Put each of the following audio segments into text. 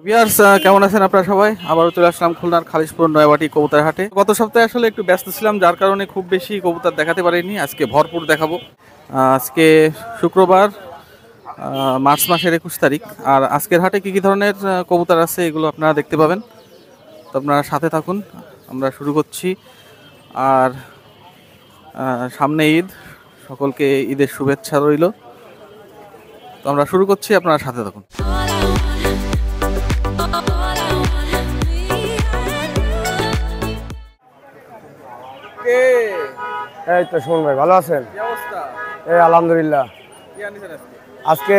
Viewers কেমন আছেন আপনারা সবাই? আবারও চলে আসলাম খুলনার খালিশপুর নয়াবাটি কবুতর হাটে। গত সপ্তাহে আসলে একটু ব্যস্ত ছিলাম, যার কারণে খুব বেশি কবুতর দেখাতে পারিনি। আজকে ভরপুর দেখাবো। আজকে শুক্রবার, মার্চ মাসের 21 তারিখ। আর আজকের হাটে কী কী ধরনের কবুতর আছে এগুলো আপনারা দেখতে পাবেন। তো আপনারা সাথে থাকুন, আমরা শুরু করছি। আর সামনে ঈদ, সকলকে ঈদের শুভেচ্ছা রইল। তো আমরা শুরু করছি, আপনারা সাথে থাকুন। এই তো সুমন ভাই, ভালো আছেন? এই আলহামদুলিল্লাহ। আজকে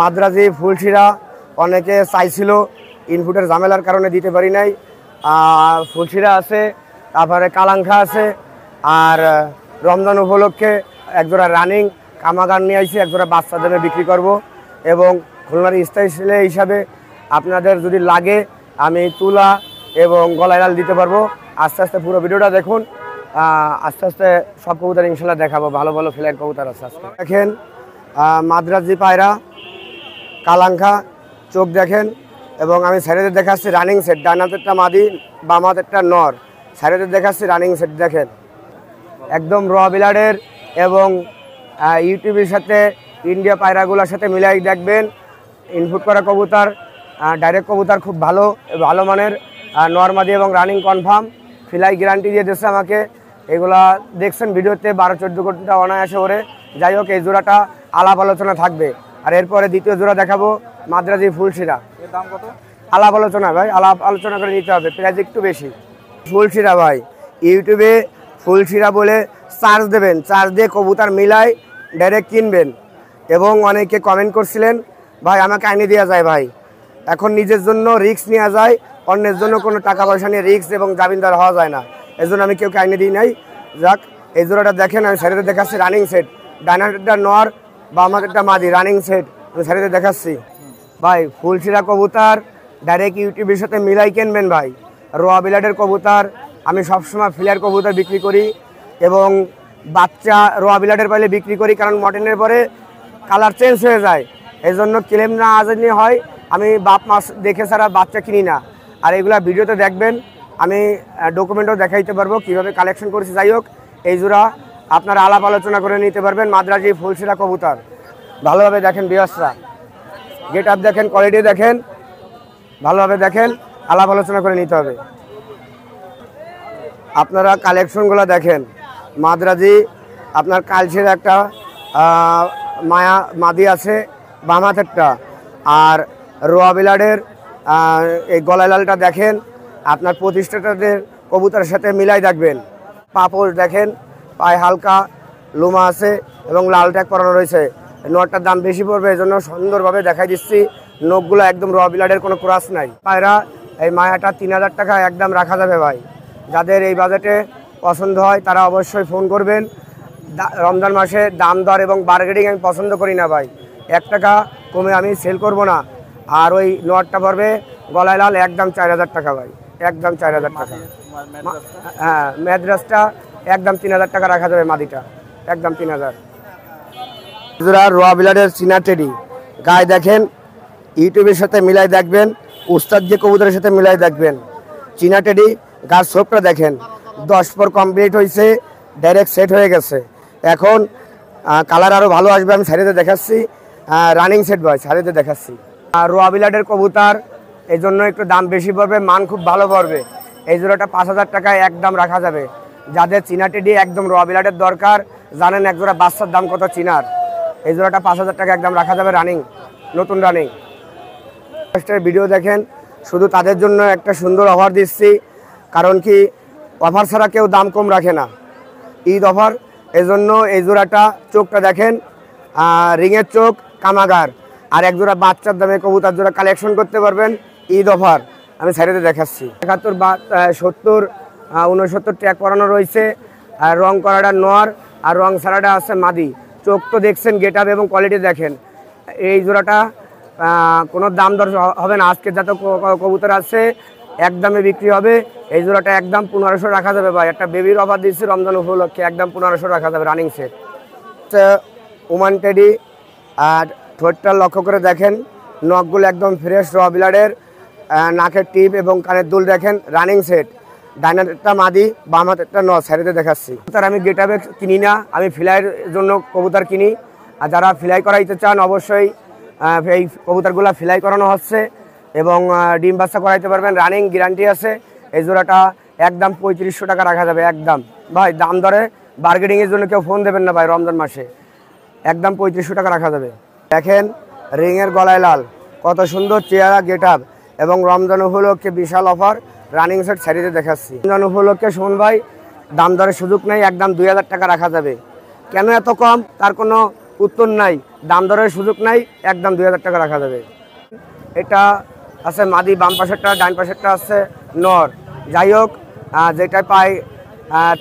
মাদ্রাজি ফুলশিরা অনেকে চাইছিল, ইনপুটের ঝামেলার কারণে দিতে পারি নাই। ফুলশিরা আছে, তারপরে কালাংখা আছে, আর রমজান উপলক্ষে একজোড়া রানিং কামাগান নিয়ে আসছি, একজোড়া বাচ্চা দামে বিক্রি করব। এবং খুলনার স্থায়ী ছেলে হিসাবে আপনাদের যদি লাগে আমি তুলা এবং গলায় লাল দিতে পারবো। আস্তে আস্তে পুরো ভিডিওটা দেখুন, আস্তে আস্তে সব কবুতর ইনশাল্লাহ দেখাবো। ভালো ভালো ফ্লাইট কবুতর আছে আজকে। দেখেন মাদ্রাজি পায়রা, কালাংখা, চোখ দেখেন। এবং আমি সাইডে দেখাচ্ছি রানিং সেট, ডান হাতেরটা মাদি, বাম হাতেরটা নর। সাইডে দেখাচ্ছি রানিং সেট দেখেন, একদম র বিলাডের। এবং ইউটিউবের সাথে ইন্ডিয়া পায়রাগুলোর সাথে মিলাই দেখবেন। ইনপুট করা কবুতর, ডাইরেক্ট কবুতর খুব ভালো ভালো মানের, নরমাদি এবং রানিং কনফার্ম। ফিলাই গ্যারান্টি দিয়ে দিচ্ছে আমাকে। এগুলা দেখছেন ভিডিওতে, 12-14 ঘন্টা অনায়াসে ওরে। যাই হোক, এই জোড়াটা আলাপ আলোচনা থাকবে। আর এরপরে দ্বিতীয় জোড়া দেখাবো মাদ্রাজি ফুলশিরা। এর দাম কত? আলাপ আলোচনা ভাই, আলাপ আলোচনা করে নিতে হবে, প্রাইস একটু বেশি। ফুলশিরা ভাই, ইউটিউবে ফুলশিরা বলে চার্জ দেবেন, চার্জ দিয়ে কবুতর মিলাই ডাইরেক্ট কিনবেন। এবং অনেকে কমেন্ট করছিলেন ভাই আমাকে আইনে দেওয়া যায় ভাই। এখন নিজের জন্য রিস্ক নেওয়া যায়, অন্যের জন্য কোনো টাকা পয়সা নিয়ে রিস্ক এবং জামিনদার হওয়া যায় না। এই জন্য আমি কেউ আইনে দিই নাই। যাক, এই জোড়াটা দেখেন, আমি সাইডে দেখাচ্ছি রানিং সেট, ডান হাতেরটা নর, বাম হাতেরটা মাদি, রানিং সেট আমি সাইডে দেখাচ্ছি। ভাই ফুলশিরা কবুতর ডাইরেক্ট ইউটিউবের সাথে মিলাই কিনবেন ভাই। রোয়া বিলাডের কবুতর আমি সবসময় ফিলার কবুতর বিক্রি করি, এবং বাচ্চা রোয়া বিলাডের পাইলে বিক্রি করি, কারণ মডেলের পরে কালার চেঞ্জ হয়ে যায়। এই জন্য ক্লেম না আজানি হয়, আমি বাপ মাস দেখে ছাড়া বাচ্চা কিনি না। আর এগুলা ভিডিওতে দেখবেন, আমি ডকুমেন্টও দেখাইতে পারবো কীভাবে কালেকশন করেছি। যাই হোক, এই জোড়া আপনারা আলাপ আলোচনা করে নিতে পারবেন। মাদ্রাজি ফুলশিরা কবুতর ভালোভাবে দেখেন, বিয়াসরা গেট আপ দেখেন, কোয়ালিটি দেখেন, ভালোভাবে দেখেন, আলাপ আলোচনা করে নিতে হবে। আপনারা কালেকশনগুলো দেখেন। মাদ্রাজি আপনার কালচের একটা মায়া মাদি আছে, বাম হাতেরটা। আর রোয়া বিলাডের এই গলায় লালটা দেখেন, আপনার প্রতিষ্ঠাতাদের কবুতরের সাথে মিলাই দেখবেন। পাপড় দেখেন, পায়ে হালকা লোমা আছে এবং লাল ট্যাগ করানো রয়েছে। নটটার দাম বেশি পড়বে, এই জন্য সুন্দরভাবে দেখাই দিচ্ছি। নখগুলো একদম র বিলাডের, কোনো ক্রাস নাই। পায়রা এই মায়াটা 3000 টাকা একদম রাখা যাবে ভাই। যাদের এই বাজেটে পছন্দ হয় তারা অবশ্যই ফোন করবেন। রমজান মাসে দাম দর এবং বার্গেনিং আমি পছন্দ করি না ভাই, 1 টাকা কমে আমি সেল করব না। আর ওই নটটা পড়বে গলায় লাল, একদম 4000 টাকা ভাই, একদম 4000 টাকা। হ্যাঁ, ম্যাদ্রাসটা একদম 3000 টাকা রাখা যাবে, মাদিটা একদম 3000। রোয়া বিলাডের চীনা টেডি, গায়ে দেখেন, ইউটিউবের সাথে মিলাই দেখবেন, উস্তাদ যে কবুতরের সাথে মিলাই দেখবেন। চীনা টেডি গাছ সোপটা দেখেন, 10 পর কমপ্লিট হয়েছে, ডাইরেক্ট সেট হয়ে গেছে। এখন কালার আরও ভালো আসবে, আমি সাইডে দেখাচ্ছি। রানিং সেট ভাই, সাইডে দেখাচ্ছি। আর রোয়া বিলাডের কবুতর, এই জন্য একটু দাম বেশি পড়বে, মান খুব ভালো পড়বে। এই জোড়াটা 5000 টাকায় একদম রাখা যাবে। যাদের চীনা টেডি একদম রোয়া বিলাডের দরকার, জানেন এক জোড়া বাচ্চার দাম কত চীনার, এই জোড়াটা 5000 টাকা একদম রাখা যাবে, রানিং, নতুন রানিং। ভিডিও দেখেন, শুধু তাদের জন্য একটা সুন্দর অফার দিচ্ছি। কারণ কি, অফার ছাড়া কেউ দাম কম রাখে না, ঈদ অফার। এই জন্য এই জোড়াটা, চোখটা দেখেন, রিংয়ের চোখ, কামাগার। আর এক জোড়া বাচ্চার দামে কবুতর জোড়া কালেকশন করতে পারবেন, ঈদ অফার। আমি সাইডে দেখাচ্ছি। 71, 70, 69 ট্যাগ করানো রয়েছে। আর রং করাটা নর, আর রং ছাড়াটা আছে মাদি। চোখ তো দেখছেন, গেট আপ এবং কোয়ালিটি দেখেন। এই জোড়াটা কোনো দাম দর হবে না, আজকে যত কবুতর আছে একদমে বিক্রি হবে। এই জোড়াটা একদম 1500 রাখা যাবে ভাই। একটা বেবির অফার দিচ্ছি রমজান উপলক্ষে, একদম 1500 রাখা যাবে, রানিং সেট। ওমান টেডি, আর ঠোঁটটা লক্ষ্য করে দেখেন, নখগুলো একদম ফ্রেশ র বিলাডের। নাকের টিপ এবং কানের দুল দেখেন, রানিং সেট, ডান হাতেরটা মাদি, বাম হাতেরটা নর, সাইডে দেখাচ্ছি। তার আমি গেটআপে কিনি না, আমি ফ্লাইয়ের জন্য কবুতর কিনি। আর যারা ফ্লাই করাইতে চান অবশ্যই এই কবুতরগুলো ফ্লাই করানো হচ্ছে এবং ডিম বাচ্চা করাইতে পারবেন, রানিং গ্যারান্টি আছে। এই জোড়াটা একদম 3500 টাকা রাখা যাবে একদম। ভাই দাম দরে বার্গেনিংয়ের জন্য কেউ ফোন দেবেন না ভাই, রমজান মাসে একদম 3500 টাকা রাখা যাবে। দেখেন রিংয়ের গলায় লাল, কত সুন্দর চেহারা গেটআপ এবং রমজান উপলক্ষে বিশাল অফার, রানিং সেট শাড়িতে দেখাচ্ছি। রমজান উপলক্ষে শুন ভাই, দাম দরের সুযোগ নেই, একদম 2000 টাকা রাখা যাবে। কেন এত কম তার কোনো উত্তর নাই, দাম দরের সুযোগ নাই, একদম 2000 টাকা রাখা যাবে। এটা আছে মাদি, বাম পাশেরটা, ডান পাশেরটা আছে নর। যাই হোক, যেটা পাই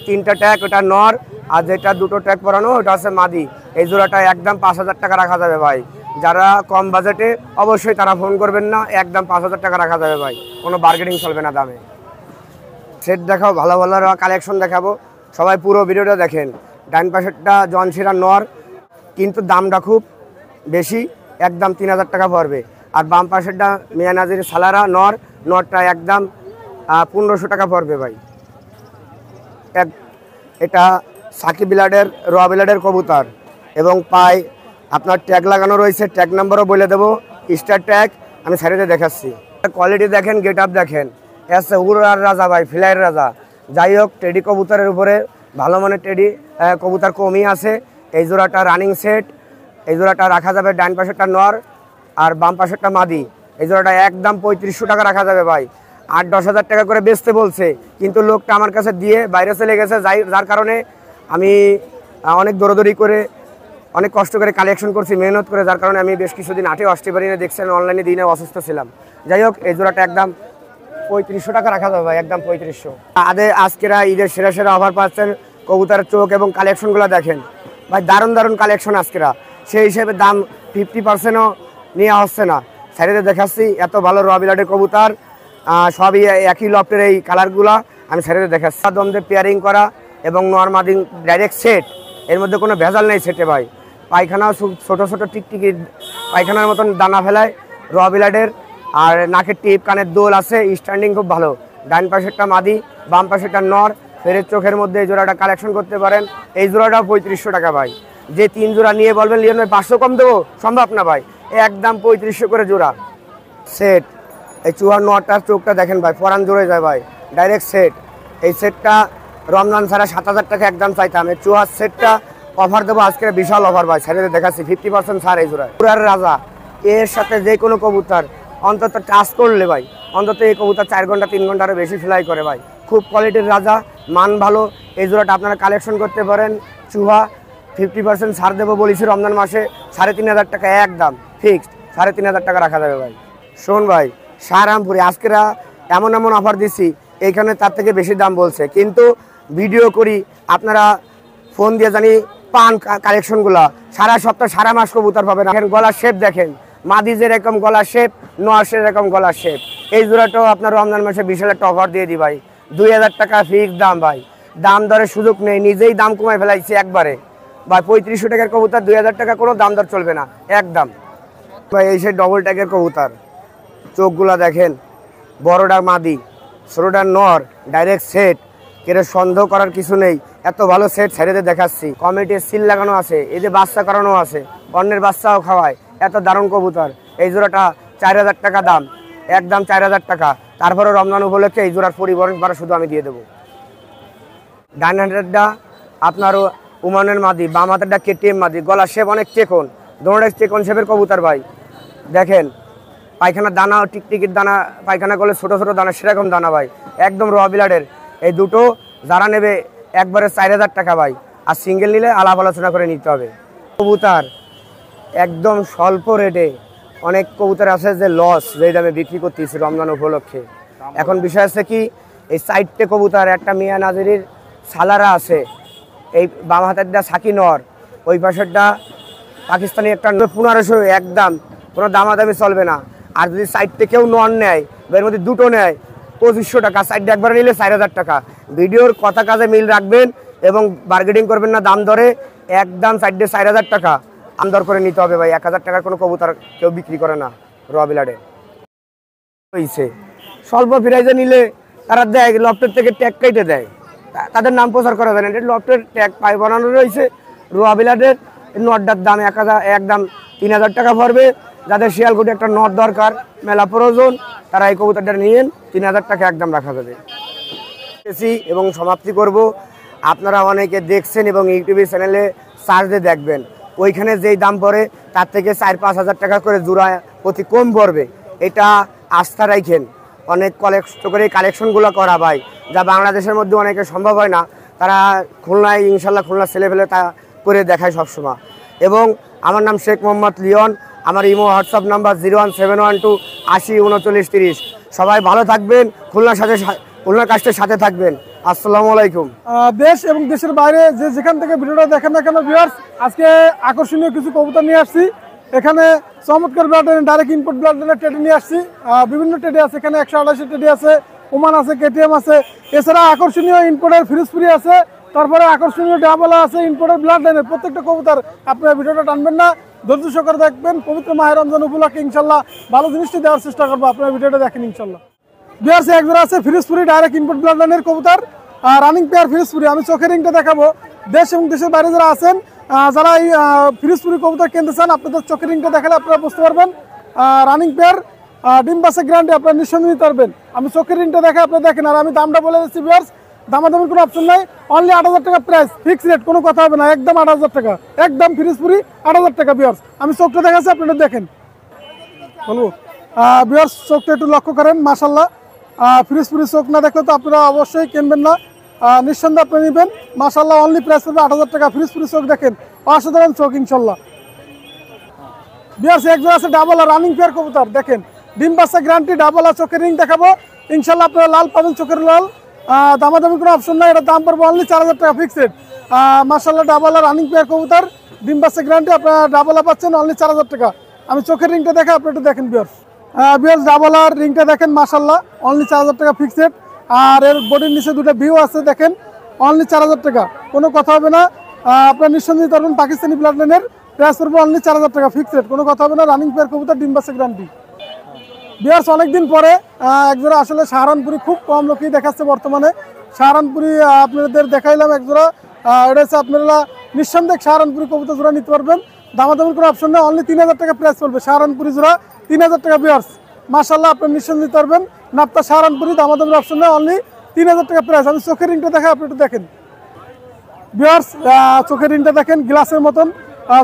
3টা ট্যাগ ওটা নর, আর যেটা 2টো ট্যাগ পরানো ওটা আছে মাদি। এই জোড়াটা একদম 5000 টাকা রাখা যাবে ভাই। যারা কম বাজেটে অবশ্যই তারা ফোন করবেন না, একদম 5000 টাকা রাখা যাবে ভাই, কোনো বার্গেনিং চলবে না দামে। সেট দেখাও, ভালো ভালো কালেকশন দেখাবো, সবাই পুরো ভিডিওটা দেখেন। ডান পাশেরটা জনশিরা নর, কিন্তু দামটা খুব বেশি, একদম 3000 টাকা পড়বে। আর বাম পাশেরটা মিয়ানাজির সালারা নর, নরটা একদম 1500 টাকা পড়বে ভাই। এটা সাকিব বিলাডের র বিলাডের কবুতর এবং পায় আপনার ট্যাগ লাগানো রয়েছে, ট্যাগ নাম্বারও বলে দেবো, স্টার ট্যাগ, আমি সাইডে দেখাচ্ছি। কোয়ালিটি দেখেন, গেটআপ দেখেন, এসে উড়ার রাজা ভাই, ফ্লাইয়ের রাজা। যাই হোক, টেডি কবুতরের উপরে ভালো মানের টেডি কবুতর কমই আছে। এই জোড়াটা রানিং সেট, এই জোড়াটা রাখা যাবে, ডান পাশেরটা নর আর বাম পাশেরটা মাদি। এই জোড়াটা একদম 3500 টাকা রাখা যাবে ভাই। 8-10 হাজার টাকা করে বেচতে বলছে, কিন্তু লোকটা আমার কাছে দিয়ে বাইরে চলে গেছে, যার কারণে আমি অনেক দৌড়দৌড়ি করে অনেক কষ্ট করে কালেকশন করছি, মেহনত করে, যার কারণে আমি বেশ কিছুদিন হাটে আসতে পারি না, দেখছেন অনলাইনে দিনে অসুস্থ ছিলাম। যাই হোক, এই জোড়াটা একদম 3500 টাকা রাখা যাবে ভাই, একদম 3500। আজকেরা ঈদের সেরা সেরা অফার পাচ্ছেন, কবুতরের চোখ এবং কালেকশনগুলো দেখেন ভাই, দারুণ দারুণ কালেকশন আজকেরা। সেই হিসেবে দাম 50%ও নেওয়া হচ্ছে না, সাইডে দেখাচ্ছি। এত ভালো র বিলাডের কবুতর, সবই একই লফটের এই কালারগুলো আমি সাইডে দেখাচ্ছি। দমদের পেয়ারিং করা এবং নর্মাদি ডাইরেক্ট সেট, এর মধ্যে কোনো ভেজাল নেই সেটে ভাই। পায়খানাও ছোটো ছোটো টিকটিকি পায়খানার মতন দানা ফেলায় র বিলাডের, আর নাকের টিপ, কানের দোল আছে, স্ট্যান্ডিং খুব ভালো। ডান পাশেরটা মাদি, বাম পাশেরটা নর, ফেরের চোখের মধ্যে এই জোড়াটা কালেকশন করতে পারেন। এই জোড়াটাও 3500 টাকা ভাই। যে 3 জোড়া নিয়ে বলবেন লিওন ভাই 500 কম দেবো, সম্ভব না ভাই, একদম 3500 করে জোড়া সেট। এই চুহার নটার চোখটা দেখেন ভাই, পরান জোড়ে যায় ভাই, ডাইরেক্ট সেট। এই সেটটা রমজান ছাড়া 7000 টাকা একদম চাইতাম, এই চুহার সেটটা অফার দেবো আজকে, বিশাল অফার ভাই, সাইডে দেখাচ্ছি 50% ছাড় এই জোড়ায়। পুরার রাজা, এর সাথে যে কোনো কবুতর অন্তত টাচ করলে ভাই, অন্তত এই কবুতর 4 ঘন্টা 3 ঘন্টারও বেশি ফ্লাই করে ভাই, খুব কোয়ালিটির রাজা, মান ভালো। এই জোড়াটা আপনারা কালেকশন করতে পারেন। চুহা 50% ছাড় দেবো বলেছি রমজান মাসে, 3500 টাকা একদম ফিক্সড, 3500 টাকা রাখা যাবে ভাই। শোন ভাই, সারামপুরে আজকেরা এমন এমন অফার দিচ্ছি, এইখানে তার থেকে বেশি দাম বলছে, কিন্তু ভিডিও করি, আপনারা ফোন দিয়ে জানি পান কালেকশনগুলা, সারা সপ্তাহ সারা মাস কবুতর পাবেন। দেখেন গলার শেপ দেখেন, মাদি যেরকম গলার শেপ, নর সেরকম গলার শেপ। এই জোড়াটাও আপনার রমজান মাসে বিশাল একটা অফার দিয়ে দিই ভাই, 2000 টাকা ফিক্স দাম ভাই, দাম দরের সুযোগ নেই, নিজেই দাম কমায় ফেলাইছি একবারে ভাই। 3500 টাকার কবুতর 2000 টাকা কোনো দাম দর চলবে না একদম ভাই। এই সে ডবল ট্যাগের কবুতর, চোখগুলা দেখেন, বড়টা মাদি, ছোটটা নর, ডাইরেক্ট সেট, কেন সন্দেহ করার কিছু নেই, এত ভালো সেট ছেড়েতে দেখাচ্ছি। কমিটির সিল লাগানো আছে, এই যে বাচ্চা করানো আছে, অন্যের বাচ্চাও খাওয়ায়, এত দারুণ কবুতর। এই জোড়াটা 4000 টাকা দাম, একদম 4000 টাকা। তারপরে রমজান উপলক্ষে এই জোড়ার পরিবহন ভাড়া শুধু আমি দিয়ে দেবো। ডান হাতেরটা আপনার উমানের মাদি, বাম হাতেরটা কেটিএম মাদি, গলা শেপ অনেক চেকন, দোনোটা চেকন শেপের কবুতর ভাই। দেখেন পায়খানার দানা, টিকটিকির দানা, পায়খানা করলে ছোটো ছোটো দানা, সেরকম দানা ভাই, একদম র বিলাডের। এই দুটো যারা নেবে একবারে 4000 টাকা ভাই, আর সিঙ্গেল নিলে আলাপ আলোচনা করে নিতে হবে। কবুতর একদম স্বল্প রেটে, অনেক কবুতর আছে যে লস, যেই দামে বিক্রি করতেছি রমজান উপলক্ষে। এখন বিষয় আছে কি, এই সাইডটে কবুতর একটা মিয়া নাজিরির সালারা আছে, এই বাম হাতেরটা সাকি নর, ওই পাশেরটা পাকিস্তানি একটা 1500, একদম কোনো দামাদামি চলবে না। আর যদি সাইড থেকেও নন নেয়, এর মধ্যে দুটো নেয় 2500 টাকা, সাইডে একবার নিলে 4000 টাকা। ভিডিওর কথা কাজে মিল রাখবেন এবং বার্গেনিং করবেন না দাম দরে, একদম সাইডে 4000 টাকা দাম দর করে নিতে হবে ভাই। 1000 টাকার কোনো কবুতর কেউ বিক্রি করে না র বিলাডে। হয়েছে স্বল্প প্রাইজে নিলে তারা দেয় লফটের থেকে ট্যাগ কেটে দেয়, তাদের নাম প্রচার করা যায় না। এটা লফটের ট্যাগ পাই বানানো রয়েছে। রোয়া বিলাডের নটটার দাম একদম 3000 টাকা পড়বে। যাদের শিয়ালকুটি একটা নট দরকার, মেলা প্রয়োজন, তারা এই কবুতরটা নিয়েন, 3000 টাকা একদম রাখা যাবে। এবং সমাপ্তি করব, আপনারা অনেকে দেখছেন এবং ইউটিউব চ্যানেলে সার্চ দিয়ে দেখবেন, ওইখানে যেই দাম পড়ে তার থেকে 4-5 হাজার টাকা করে জোড়া প্রতি কম পড়বে। এটা আস্থা রাখেন, অনেক কষ্ট করে কালেকশনগুলো করা ভাই, যা বাংলাদেশের মধ্যে অনেকে সম্ভব হয় না। তারা খুলনায় ইনশাল্লাহ খুলনা ছেলেপেলে তা করে দেখায় সবসময়। এবং আমার নাম শেখ মোহাম্মদ লিওন, আমার ইমো হোয়াটসঅ্যাপ নাম্বার 01712 80 39 30। সবাই ভালো থাকবেন, খুলনার কাস্টের সাথে থাকবেন। আসসালামু আলাইকুম। দেশ এবং দেশের বাইরে যেখান থেকে ভিডিওটা দেখেন না কেন ভিউয়ার্স, আজকে আকর্ষণীয় কিছু কবুতর নিয়ে আসছি। এখানে চমৎকার blood direct input blood teddy নিয়ে আসছি। বিভিন্ন টেডি আছে, এখানে 128 টেডি আছে, ওমান আছে, কেটিএম আছে, এছাড়া আকর্ষণীয় ইনপুটের ফ্রিজ আছে, তারপরে আকর্ষণীয় ডাবলা আছে, ইনপুটের ব্লাড লাইনের প্রত্যেকটা কবুতর। আপনারা ভিডিওটা টানবেন না, ধৈর্য সহকারে দেখবেন। পবিত্র মাহের রমজান উপলক্ষে ইনশাল্লাহ ভালো জিনিসটি দেওয়ার চেষ্টা করবো। আপনারা ভিডিওটা দেখেন ইনশাল্লাহ। ভিউয়ার্স, একজোড়া আছে ফ্রিজপুরি ডাইরেক্ট ইনপুট ব্লাড লাইনের কবুতর, রানিং পেয়ার ফ্রিজপুরি। আমি চোখের রিংটা দেখাবো। দেশ এবং দেশের বাইরে যারা আছেন, যারা এই ফ্রিজপুরি কবুতর কিনতে চান, আপনাদের চোখের রিংটা দেখালে আপনারা বুঝতে পারবেন। রানিং পেয়ার, ডিম বাসে গ্যারান্টি, আপনারা নিঃসন্দেহে নিতে পারবেন। আমি চোখের রিংটা দেখে আপনারা দেখেন। আর আমি দামটা বলে দিচ্ছি ভিউয়ার্স, দামাদামির কোনো অপশন নাই। অনলি 8000 টাকা প্রাইস, ফিক্স রেট, কোনো কথা হবে না। একদম 8000 টাকা, একদম ফ্রিজপুরি 8000 টাকা ভিউয়ার্স। আমি চোখটা দেখাচ্ছি, আপনারা দেখেন। বলবো ভিউয়ার্স, চোখটা একটু লক্ষ্য করেন, মাশাল্লাহ। ফ্রিজপুরি চোখ না দেখলে তো আপনারা অবশ্যই কিনবেন না, নিঃসন্দেহে আপনি নেবেন। মাশাল্লাহ, অনলি প্রাইস পড়বে 8000 টাকা। ফ্রিজপুরি চোখ দেখেন, অসাধারণ চোখ ইনশাল্লাহ। ভিউয়ার্স, একজন আছে ডাবল আর রানিং পেয়ার কবুতর, দেখেন ডিম বাচ্চা গ্যারান্টি, ডাবল আর চোখের রিং দেখাবো ইনশাল্লাহ। আপনারা লাল পাবেন, চোখের লাল, দামাদামি কোনো অপশন নাই। এটার দাম পড়বে অনলি 4000 টাকা ফিক্সড। মাশাল্লাহ, ডাবল আর রানিং পেয়ার কবুতর, ডিম বাচ্চা গ্যারান্টি, আপনারা ডাবলা পাচ্ছেন অনলি 4000 টাকা। আমি চোখের রিংটা দেখে আপনি একটু দেখেন ভিউয়ার্স। ভিউয়ার্স, ডাবল আর রিংটা দেখেন, মাশাল্লাহ, অনলি 4000 টাকা ফিক্সড। আর এর বডির নিচে দুটো ভিউ আছে, দেখেন অনলি 4000 টাকা, কোনো কথা হবে না। আপনার নিঃসন্দেহে পারবেন পাকিস্তানি ব্লাড লাইনের, প্রাইস পড়বে অনলি 4000 টাকা ফিক্সড, কোনো কথা হবে না। রানিং পেয়ার কবুতর, ডিম বাচ্চা গ্যারান্টি। ভিউয়ার্স, অনেকদিন পরে একজোড়া আসলে সাহারানপুরি খুব কম লোকই দেখাচ্ছে বর্তমানে। সাহারানপুরি আপনাদের দেখাইলাম একজোড়া, এটা হচ্ছে আপনারা নিঃসন্দেহে সাহারানপুরি কবুতর জোড়া নিতে পারবেন। দামাদামির কোনো অপশন নেই, অনলি 3000 টাকা প্রাইস পড়বে সাহারানপুরি জোড়া, 3000 টাকা ভিউয়ার্স। মাশাল্লাহ, আপনি নিঃসন্দেহে নিতে পারবেন। নাপ্তা সাহারানপুরি, দামাদামির অপশন নেই, অনলি 3000 টাকা প্রাইস। আমি চোখের রিংটা দেখে আপনি একটু দেখেন ভিউয়ার্স। চোখের রিংটা দেখেন, গ্লাসের মতন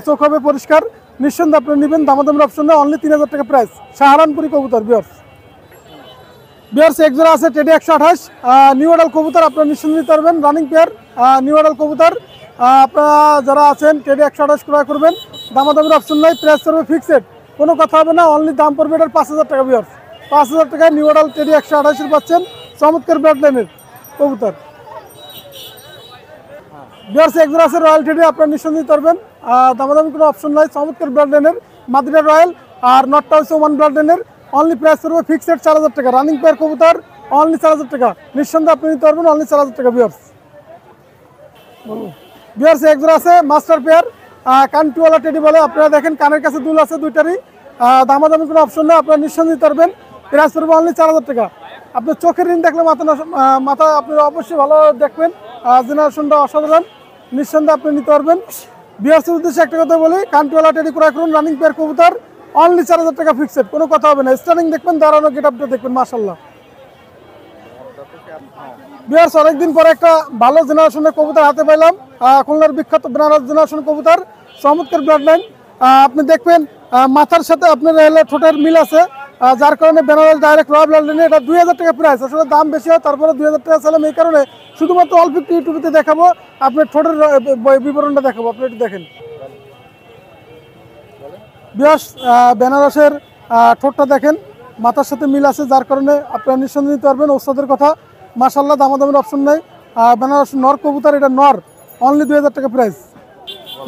চোখ হবে, পরিষ্কার, নিঃসন্দেহে আপনি নেবেন। দামাদামির অপশন নেই, অনলি 3000 টাকা প্রাইস, সাহারানপুরি কবুতর ভিউয়ার্স। ভিউয়ার্স, একজোড়া আছে টেডি 128 নিউ অডাল কবুতর, আপনারা নিঃসন্দেহে নিতে পারবেন। রানিং পেয়ার নিউ অডাল কবুতর, আপনারা যারা আছেন টেডি 128 ক্রয় করবেন। দামাদামির অপশন নাই, প্রাইস পড়বে ফিক্সড, কোনো কথা হবে না। অনলি দাম পড়বে এটার 5000 টাকা ভিউয়ার্স। 5000 টাকায় নিউ অডাল টেডি 128 পাচ্ছেন, চমৎকার ব্লাড লাইনের কবুতর। ভিউয়ার্স, একজোড়া আছে রয়্যাল টেডি, আপনারা নিঃসন্দেহে নিতে পারবেন। দামাদামি কোনো অপশন নাই, চমৎকার ব্লাড লাইনের মাদ্রিদা রয়্যাল। আর নটটা হচ্ছে ওমান ব্লাড লাইনের, অনলি প্রাইস পড়বে ফিক্সড 4000 টাকা। রানিং পেয়ার কবুতর, অনলি 4000 টাকা, নিঃসন্দেহে আপনি নিতে পারবেন, অনলি 4000 টাকা ভিউয়ার্স। ভিউয়ার্স, একজোড়া আছে মাস্টার পেয়ার, কানটিওয়ালা টেডি বলে, আপনারা দেখেন কানের কাছে দুল আছে দুইটারই। দামাদামি কোনো অপশন নেই, আপনারা নিঃসন্দেহে নিতে পারবেন। প্রাইস পড়বে অনলি 4000 টাকা। আপনার চোখের রিং দেখলে মাথা আপনারা অবশ্যই ভালো দেখবেন, জেনারেশনটা অসাধারণ, নিঃসন্দেহে আপনি নিতে পারবেন। ভিউয়ার্সের উদ্দেশ্যে একটা কথা বলি, কানটিওয়ালা টেডি ক্রয় করুন, রানিং পেয়ার কবুতর, অনলি 4000 টাকা ফিক্সড, কোনো কথা হবে না। স্টার্নিং দেখবেন, দাঁড়ানো গেট আপটা দেখবেন, মাশাল্লাহ। ভিউয়ার্স, অনেকদিন পরে একটা ভালো জেনারেশনের কবুতর হাতে পাইলাম, খুলনার বিখ্যাত বেনারস জেনারেশন কবুতর, চমৎকার ব্লাড লাইন। আপনি দেখবেন মাথার সাথে আপনার ঠোঁটের মিল আছে, যার কারণে বেনারস ডাইরেক্ট রয়্যাল ব্লাড লাইনে এটা 2000 টাকা প্রাইস। আসলে দাম বেশি হয়, তারপরে 2000 টাকা চাইলাম এই কারণে, শুধুমাত্র অল্প একটু ইউটিউবেতে দেখাবো, আপনার ঠোঁটের বিবরণটা দেখাবো, আপনি একটু দেখেন। ভিউয়ার্স, বেনারসের ঠোঁটটা দেখেন, মাথার সাথে মিল আছে, যার কারণে আপনারা নিঃসন্দেহে নিতে পারবেন। ওস্তাদের কথা, মাশাল্লাহ, দামাদামির অপশন নাই। বেনারস নর কবুতর, এটা নর, অনলি 2000 টাকা প্রাইস।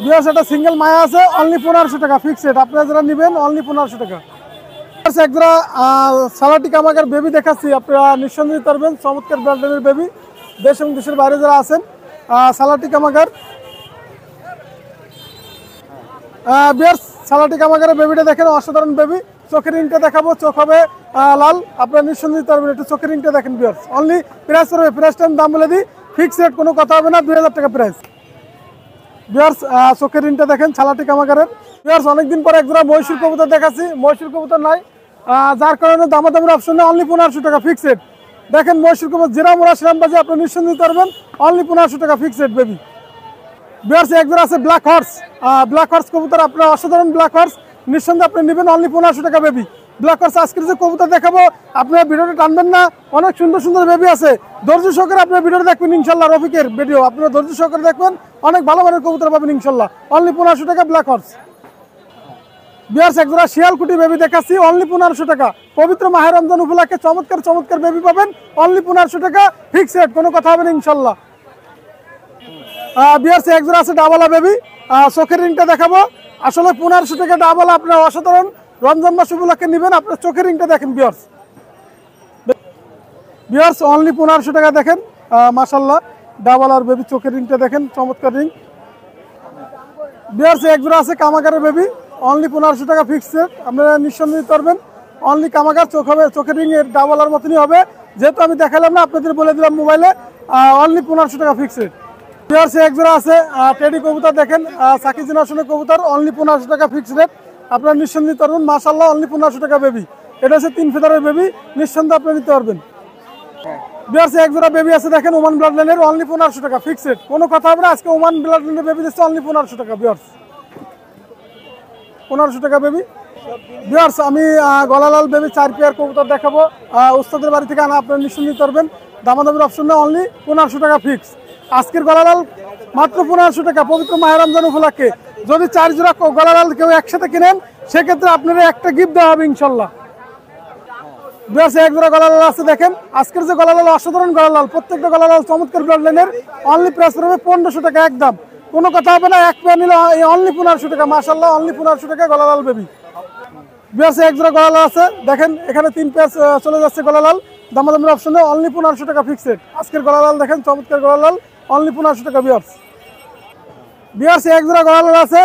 ভিউয়ার্স, এটা সিঙ্গেল মায়া আছে, অনলি 1500 টাকা ফিক্সড, আপনারা যারা নেবেন অনলি 1500 টাকা। একজোড়া সালাটি কামাগার বেবি দেখাচ্ছি, আপনারা নিঃসন্দেহে নিতে পারবেন, চমৎকার ব্র্যান্ডের বেবি। দেশ এবং দেশের বাইরে যারা আছেন, সালাটি কামাগার। ভিউয়ার্স, সালাটি কামাগারের বেবিটা দেখেন, অসাধারণ বেবি, চোখের রিংটা দেখাবো, চোখ হবে লাল, আপনারা নিঃসন্দেহে নিতে পারবেন। একটু চোখের রিংটা দেখেন ভিউয়ার্স, অনলি প্রাইস হবে, প্রাইস টাইম দাম বলে দিই, ফিক্স রেট, কোনো কথা হবে না, 2000 টাকা প্রাইস। ভিউয়ার্স চোখের রিংটা দেখেন ছালাটি কামাগারের। ভিউয়ার্স অনেকদিন পরে একজোড়া মহীশূর কবুতর দেখাচ্ছি, মহীশূর কবুতর নাই, যার কারণে দামাদামের অপশন নেই, অনলি 1500 টাকা ফিক্স রেট। দেখেন মহীশূর কবুতর যেরাম ওরা সেরাম বাজে, আপনি নিঃসন্দেহে নিতে পারবেন, অনলি 1500 টাকা ফিক্স রেট বেবি। ভিউয়ার্স একজোড়া আছে ব্ল্যাক হর্স, ব্ল্যাক হর্স কবুতর, আপনার অসাধারণ ব্ল্যাক হর্স, নিঃসন্দেহে আপনি নেবেন, অনলি 1500 টাকা বেবি। ব্ল্যাক হর্স আজকের যে কবুতর দেখাবো, আপনারা ভিডিওটা টানবেন না, অনেক সুন্দর সুন্দর বেবি আছে, ধৈর্য সহকারে আপনার ভিডিওটা দেখবেন ইনশাল্লাহ। রফিকের ভিডিও আপনারা ধৈর্য সহকারে দেখবেন, অনেক ভালো মানের কবুতর পাবেন ইনশাল্লাহ, অনলি 1500 টাকা ব্ল্যাক হর্স। ভিউয়ার্স একজোড়া শিয়ালকুটি বেবি দেখাচ্ছি, অনলি 1500 টাকা। পবিত্র মাহে রমজান উপলক্ষে চমৎকার চমৎকার বেবি পাবেন, অনলি 1500 টাকা ফিক্স রেট, কোনো কথা হবে না ইনশাল্লাহ। ভিউয়ার্স একজোড়া আছে ডাবলা বেবি, চোখের রিংটা দেখাবো, আসলে 1500 টাকা ডাবলা, আপনার অসাধারণ রমজান মাস উপলক্ষে নেবেন, আপনার চোখের রিংটা দেখেন ভিউয়ার্স। ভিউয়ার্স অনলি 1500 টাকা দেখেন, মাশাআল্লাহ ডাবলার বেবি, চোখের রিংটা দেখেন, চমৎকার রিং। ভিউয়ার্স একজোড়া আছে কামাগারের বেবি, অনলি 1500 টাকা ফিক্স রেট, আপনারা নিঃসন্দেহে নিতে পারবেন, অনলি কামাগার, চোখ হবে চোখের রিং এর ডাবলার মতনই হবে, যেহেতু আমি দেখালাম না আপনাদের বলে দিলাম মোবাইলে, অনলি 1500 টাকা ফিক্স রেট। ভিউয়ার্স একজোড়া আছে টেডি কবুতর দেখেন, সাকি জেনারেশনের কবুতর, অনলি 1500 টাকা ফিক্স রেট, আপনারা নিঃসন্দেহে নিতে পারবেন, মাশাআল্লাহ অনলি 1500 টাকা বেবি। এটা হচ্ছে 3 ফেদারের বেবি, নিঃসন্দেহে আপনারা নিতে পারবেন। ভিউয়ার্স একজোড়া বেবি আছে দেখেন ওমান ব্লাড লাইনের, অনলি 1500 টাকা ফিক্স রেট, কোনো কথা হবে না, আজকে ওমান ব্লাড লাইনের বেবি দিচ্ছে অনলি 1500 টাকা। ভিউয়ার্স 1500 টাকা বেবি। ভিউয়ার্স আমি গলালাল বেবি 4 পেয়ার কবুতর দেখাবো, ওস্তাদের বাড়ি থেকে আনা, আপনারা নিঃসন্দেহে নিতে পারবেন, দামাদামের অপশন নেই, অনলি 1500 টাকা ফিক্স। আজকের গলালাল মাত্র 1500 টাকা, পবিত্র মাহে রমজান উপলক্ষে। যদি 4 জোড়া গলালাল কেউ একসাথে কিনেন, সেক্ষেত্রে আপনারা একটা গিফট দেওয়া হবে ইনশাল্লাহ। ভিউয়ার্স এক জোড়া গলালাল আছে দেখেন, আজকের যে গলালাল অসাধারণ গলালাল, প্রত্যেকটা গলালাল চমৎকার ব্লাড লাইনের, অনলি প্রাইস পড়বে 1500 টাকা একদম, কোনো কথা হবে না, এক পেয়ার নিলে অনলি 1500 টাকা, মাশাআল্লাহ অনলি 1500 টাকা গলালাল বেবি। ভিউয়ার্স এক জোড়া গলালাল আছে দেখেন, এখানে 3 পেয়ার চলে যাচ্ছে গলালাল, দামাদামের অপশনে অনলি 1500 টাকা ফিক্সড। আজকের গলালাল দেখেন চমৎকার গলালাল, অনলি 1500 টাকা। ভিউয়ার্স এক জোড়া গলালাল আছে,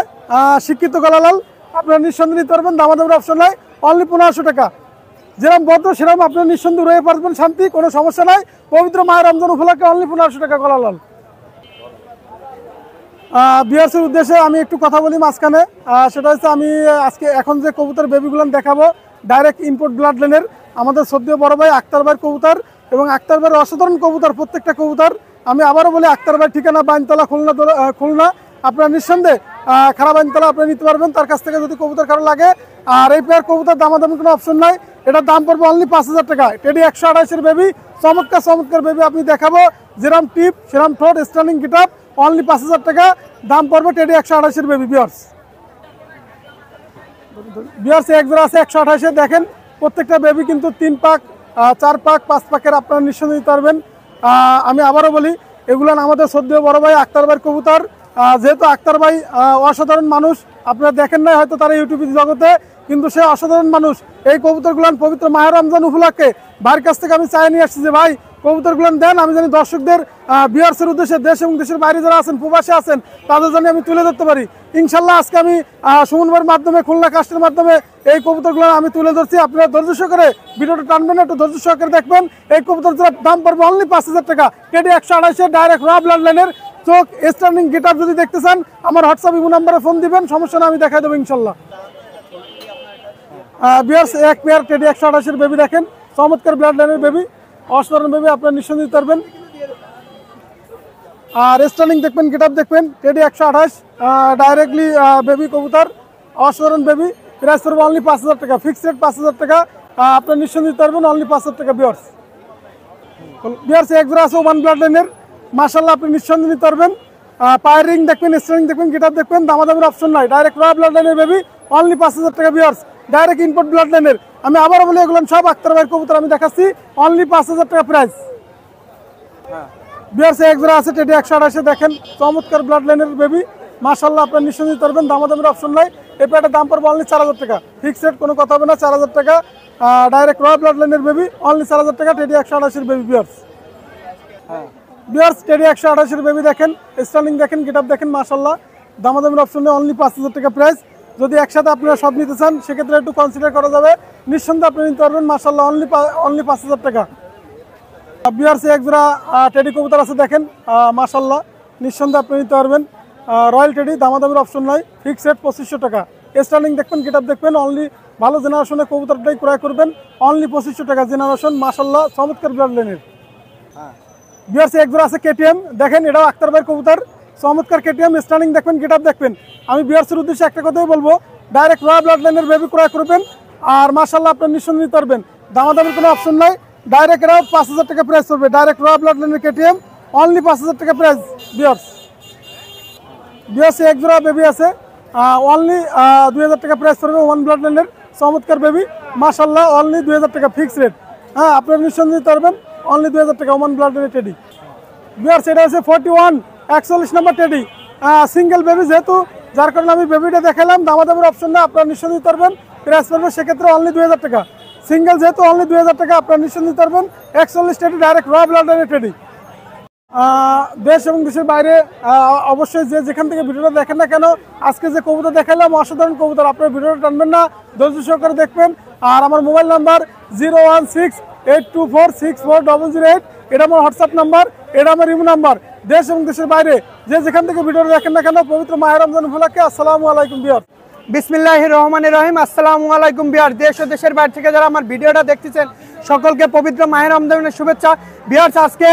শিক্ষিত গলালাল, আপনারা নিঃসন্দেহে নিতে পারবেন, দামাদামের অপশন নাই, অনলি 1500 টাকা। যেরকম ভদ্র সেরকম আপনার নিঃসন্দেহে রয়ে পারবেন শান্তি, কোনো সমস্যা নাই, পবিত্র মায়ের রমজান উপলক্ষে অনলি 1500 টাকা গলালাল। ভিউয়ার্সের উদ্দেশ্যে আমি একটু কথা বলি মাঝখানে, সেটা হচ্ছে আমি আজকে এখন যে কবুতর বেবিগুলো দেখাবো, ডাইরেক্ট ইম্পোর্ট ব্লাড লাইনের, আমাদের সদ্য বড় ভাই আক্তার ভাইয়ের কবুতর, এবং আক্তার ভাইয়ের অসাধারণ কবুতর, প্রত্যেকটা কবুতর। আমি আবারও বলি আক্তার ভাইয়ের ঠিকানা বাইনতলা, খুলনা। আপনারা নিঃসন্দেহে খারাপ বাইনতলা আপনি নিতে পারবেন তার কাছ থেকে যদি কবুতর কারো লাগে। আর এই পেয়ার কবুতর দামাদামি কোনো অপশন নাই, এটার দাম পড়বে অনলি 5000 টাকা। টেডি 128-এর বেবি, চমৎকার চমৎকার বেবি আপনি দেখাবো, যেরাম টিপ সেরাম ঠোঁট, স্ট্যান্ডিং গিটাপ, অনলি 5000 টাকা দাম পড়বে টেডি 128-এর বেবি। ভিউয়ার্স এক জোড়া আছে 128-এর, দেখেন প্রত্যেকটা বেবি কিন্তু 3 পাক 4 পাক 5 পাকের, আপনারা নিঃসন্দেহে দিতে পারবেন। আমি আবারও বলি এগুলো আমাদের সদ্য বড় ভাই আক্তার ভাইয়ের কবুতর। যেহেতু আক্তার ভাই অসাধারণ মানুষ, আপনারা দেখেন নাই হয়তো তারা ইউটিউব জগতে, কিন্তু সে অসাধারণ মানুষ। এই কবুতরগুলান পবিত্র মাহে রমজান উপলক্ষে ভাইয়ের কাছ থেকে আমি চাই নিয়ে আসছি যে ভাই কবুতরগুলান দেন, আমি জানি দর্শকদের ভিউয়ার্সের উদ্দেশ্যে দেশ এবং দেশের বাইরে যারা আছেন, প্রবাসী আছেন, তাদের জন্য আমি তুলে ধরতে পারি। ইনশাল্লাহ আজকে আমি সুমন ভাইয়ের মাধ্যমে, খুলনা কাস্টের মাধ্যমে এই কবুতরগুলো আমি তুলে ধরছি। আপনারা ধৈর্য সহকারে ভিডিওটা টানবেন, একটু ধৈর্য সহকারে দেখবেন। এই কবুতর দাম পড়বে অনলি 5000 টাকা। টেডি 128-এর ডাইরেক্ট র ব্লাড লাইনের, চোখ স্ট্যান্ডিং গিটার যদি দেখতে চান আমার হোয়াটসঅ্যাপ ইমো নাম্বারে ফোন দিবেন, সমস্যা না, আমি দেখাই দেবো ইনশাল্লাহ। ভিউয়ার্স এক পেয়ার টেডি 128-এর বেবি দেখেন, চমৎকার ব্লাড লাইনের বেবি, অসাধারণ বেবি, আপনারা নিঃসন্দেহে দিতে পারবেন। আর স্ট্যান্ডিং দেখবেন, গিটার দেখবেন, টেডি 128 ডাইরেক্টলি বেবি কবুতর, অসাধারণ বেবি, প্রাইস পড়বে অনলি 5000 টাকা, ফিক্সড রেট 5000 টাকা, আপনারা নিঃসন্দেহে দিতে পারবেন, অনলি 5000 টাকা। ভিউয়ার্স এক জোড়া আছে ওয়ান ব্লাড লাইনের, মাশাআল্লাহ আপনি নিঃসন্দেহে নিতে পারবেন। পায়ের রিং দেখবেন, স্ট্যান্ডিং দেখবেন, গিটার দেখবেন, দামাদামের অপশন নাই, ডাইরেক্ট র ব্লাড লাইনের বেবি, অনলি 5000 টাকা। ভিউয়ার্স ডাইরেক্ট ইম্পোর্ট ব্লাড লাইনের, আমি আবারও বলি এগুলো সব আক্তার ভাইয়ের কবুতর আমি দেখাচ্ছি, অনলি 5000 টাকা প্রাইস। ভিউয়ার্স এক জোড়া আছে টেডি 128-এ, দেখেন চমৎকার ব্লাড লাইনের বেবি, মাশাআল্লাহ আপনারা নিঃসন্দেহে দিতে পারবেন, দামাদামের অপশন নাই। এই পেয়ারটার দাম পড়বে অনলি 4000 টাকা, ফিক্সড রেট, কোনো কথা হবে না, 4000 টাকা। ডাইরেক্ট র ব্লাড লাইনের বেবি, অনলি 4000 টাকা, টেডি 128-এর বেবি। ভিউয়ার্স টেডি 128-এর বেবি দেখেন, স্ট্যান্ডিং দেখেন, গিটার দেখেন, মাশাআল্লাহ দামাদামের অপশন নেই, অনলি 5000 টাকা প্রাইস। যদি একসাথে আপনারা সব নিতে চান সেক্ষেত্রে একটু কনসিডার করা যাবে, নিঃসন্দেহে আপনি নিতে পারবেন মাশাআল্লাহ অনলি 5000 টাকা। বিআরসি এক জোড়া টেডি কবুতর আছে দেখেন, মাশাআল্লাহ নিঃসন্দেহে আপনি নিতে পারবেন। রয়্যাল টেডি, দামাদামির অপশন নাই, ফিক্সড রেট 2500 টাকা। স্টার্লিং দেখবেন, গেটআপ দেখবেন, অনলি ভালো জেনারেশনের কবুতরটাই ক্রয় করবেন, অনলি 2500 টাকা জেনারেশন, মাশাআল্লাহ চমৎকার ব্লাড লাইনের। বিআরসি এক জোড়া আছে কেটিএম দেখেন, এটাও আক্তার ভাইয়ের কবুতর, চমৎকার কেটিএম। স্টার্লিং দেখবেন, গেটআপ দেখবেন। আমি বিআরসির উদ্দেশ্যে একটা কথাই বলবো, ডাইরেক্ট রয়্যাল ব্লাড লাইনের বেবি ক্রয় করবেন আর মাশাআল্লাহ আপনার নিঃসন্দেহে নিতে পারবেন, দামাদামির কোনো অপশন নাই। ডাইরেক্ট এরাও 5000 টাকা প্রাইস পড়বে, ডাইরেক্ট রয়্যাল ব্লাড লাইনের কেটিএম অনলি 5000 টাকা প্রাইস। বিআরসি এক জোড়া বেবি আছে, অনলি 2000 টাকা প্রাইস পড়বে, ওয়ান ব্লাড লাইনের চমৎকার বেবি, মাশাআল্লাহ অনলি 2000 টাকা ফিক্স রেট। হ্যাঁ, আপনারা নিঃসন্দেহে নিতে পারবেন, অনলি 2000 টাকা ওয়ান ব্লাড লাইনের টেডি। বিআরসি এটা আছে 41 41 নম্বর টেডি, সিঙ্গেল বেবি যেহেতু, যার কারণে আমি বেবিটা দেখালাম, দামাদামির অপশন না, আপনারা নিঃসন্দেহে নিতে পারবেন, প্রাইস পড়বে সেক্ষেত্রে অনলি 2000 টাকা। সিঙ্গেল যেহেতু অনলি 2000 টাকা, আপনারা নিঃসন্দেহে নিতে পারবেন। 41 টেডি, ডাইরেক্ট রয়্যাল ব্লাড লাইনের টেডি। দেশ এবং দেশের বাইরে অবশ্যই যে যেখান থেকে ভিডিওটা দেখেন না কেন, আজকে যে কবুতর দেখালাম অসাধারণ কবুতর, আপনারা ভিডিওটা টানবেন না, ধৈর্য সহকারে দেখবেন। আর আমার মোবাইল নাম্বার 01682464008, এটা আমার হোয়াটসঅ্যাপ নাম্বার, এটা আমার ইমো নাম্বার। দেশ এবং দেশের বাইরে যে যেখান থেকে ভিডিওটা দেখেন না কেন, পবিত্র মাহে রমজান উপলক্ষে আসসালামু আলাইকুম বিয়ার। বিসমিল্লাহির রহমানির রহিম। আসসালামু আলাইকুম বিয়ার। দেশ ও দেশের বাইরে থেকে যারা আমার ভিডিওটা দেখতেছেন সকলকে পবিত্র মাহে রমজানের শুভেচ্ছা। বিয়ার আজকে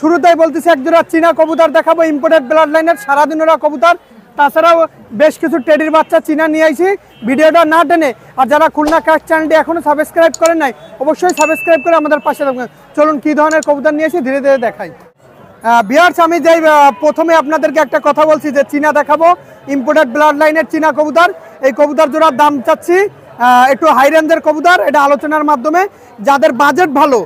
শুরুতেই বলতেছি এক জোড়া চীনা কবুতর দেখাবো, ইম্পোর্টেড ব্লাড লাইনের সারাদিন ওরা কবুতর, তাছাড়াও বেশ কিছু টেডির বাচ্চা চীনা নিয়ে আইছি। ভিডিওটা না টেনে, আর যারা খুলনা কাস্ট চ্যানেলটি এখনো সাবস্ক্রাইব করেন নাই অবশ্যই সাবস্ক্রাইব করে আমাদের পাশে থাকবেন। চলুন কি ধরনের কবুতর নিয়েছি ধীরে ধীরে দেখাই। বিয়ার্স আমি যেই প্রথমে আপনাদেরকে একটা কথা বলছি যে চীনা দেখাবো, ইম্পোর্টেড ব্লাড লাইনের চীনা কবুতর। এই কবুতর জোড়ার দাম চাচ্ছি একটু হাই রেঞ্জের কবুতর, এটা আলোচনার মাধ্যমে। যাদের বাজেট ভালো,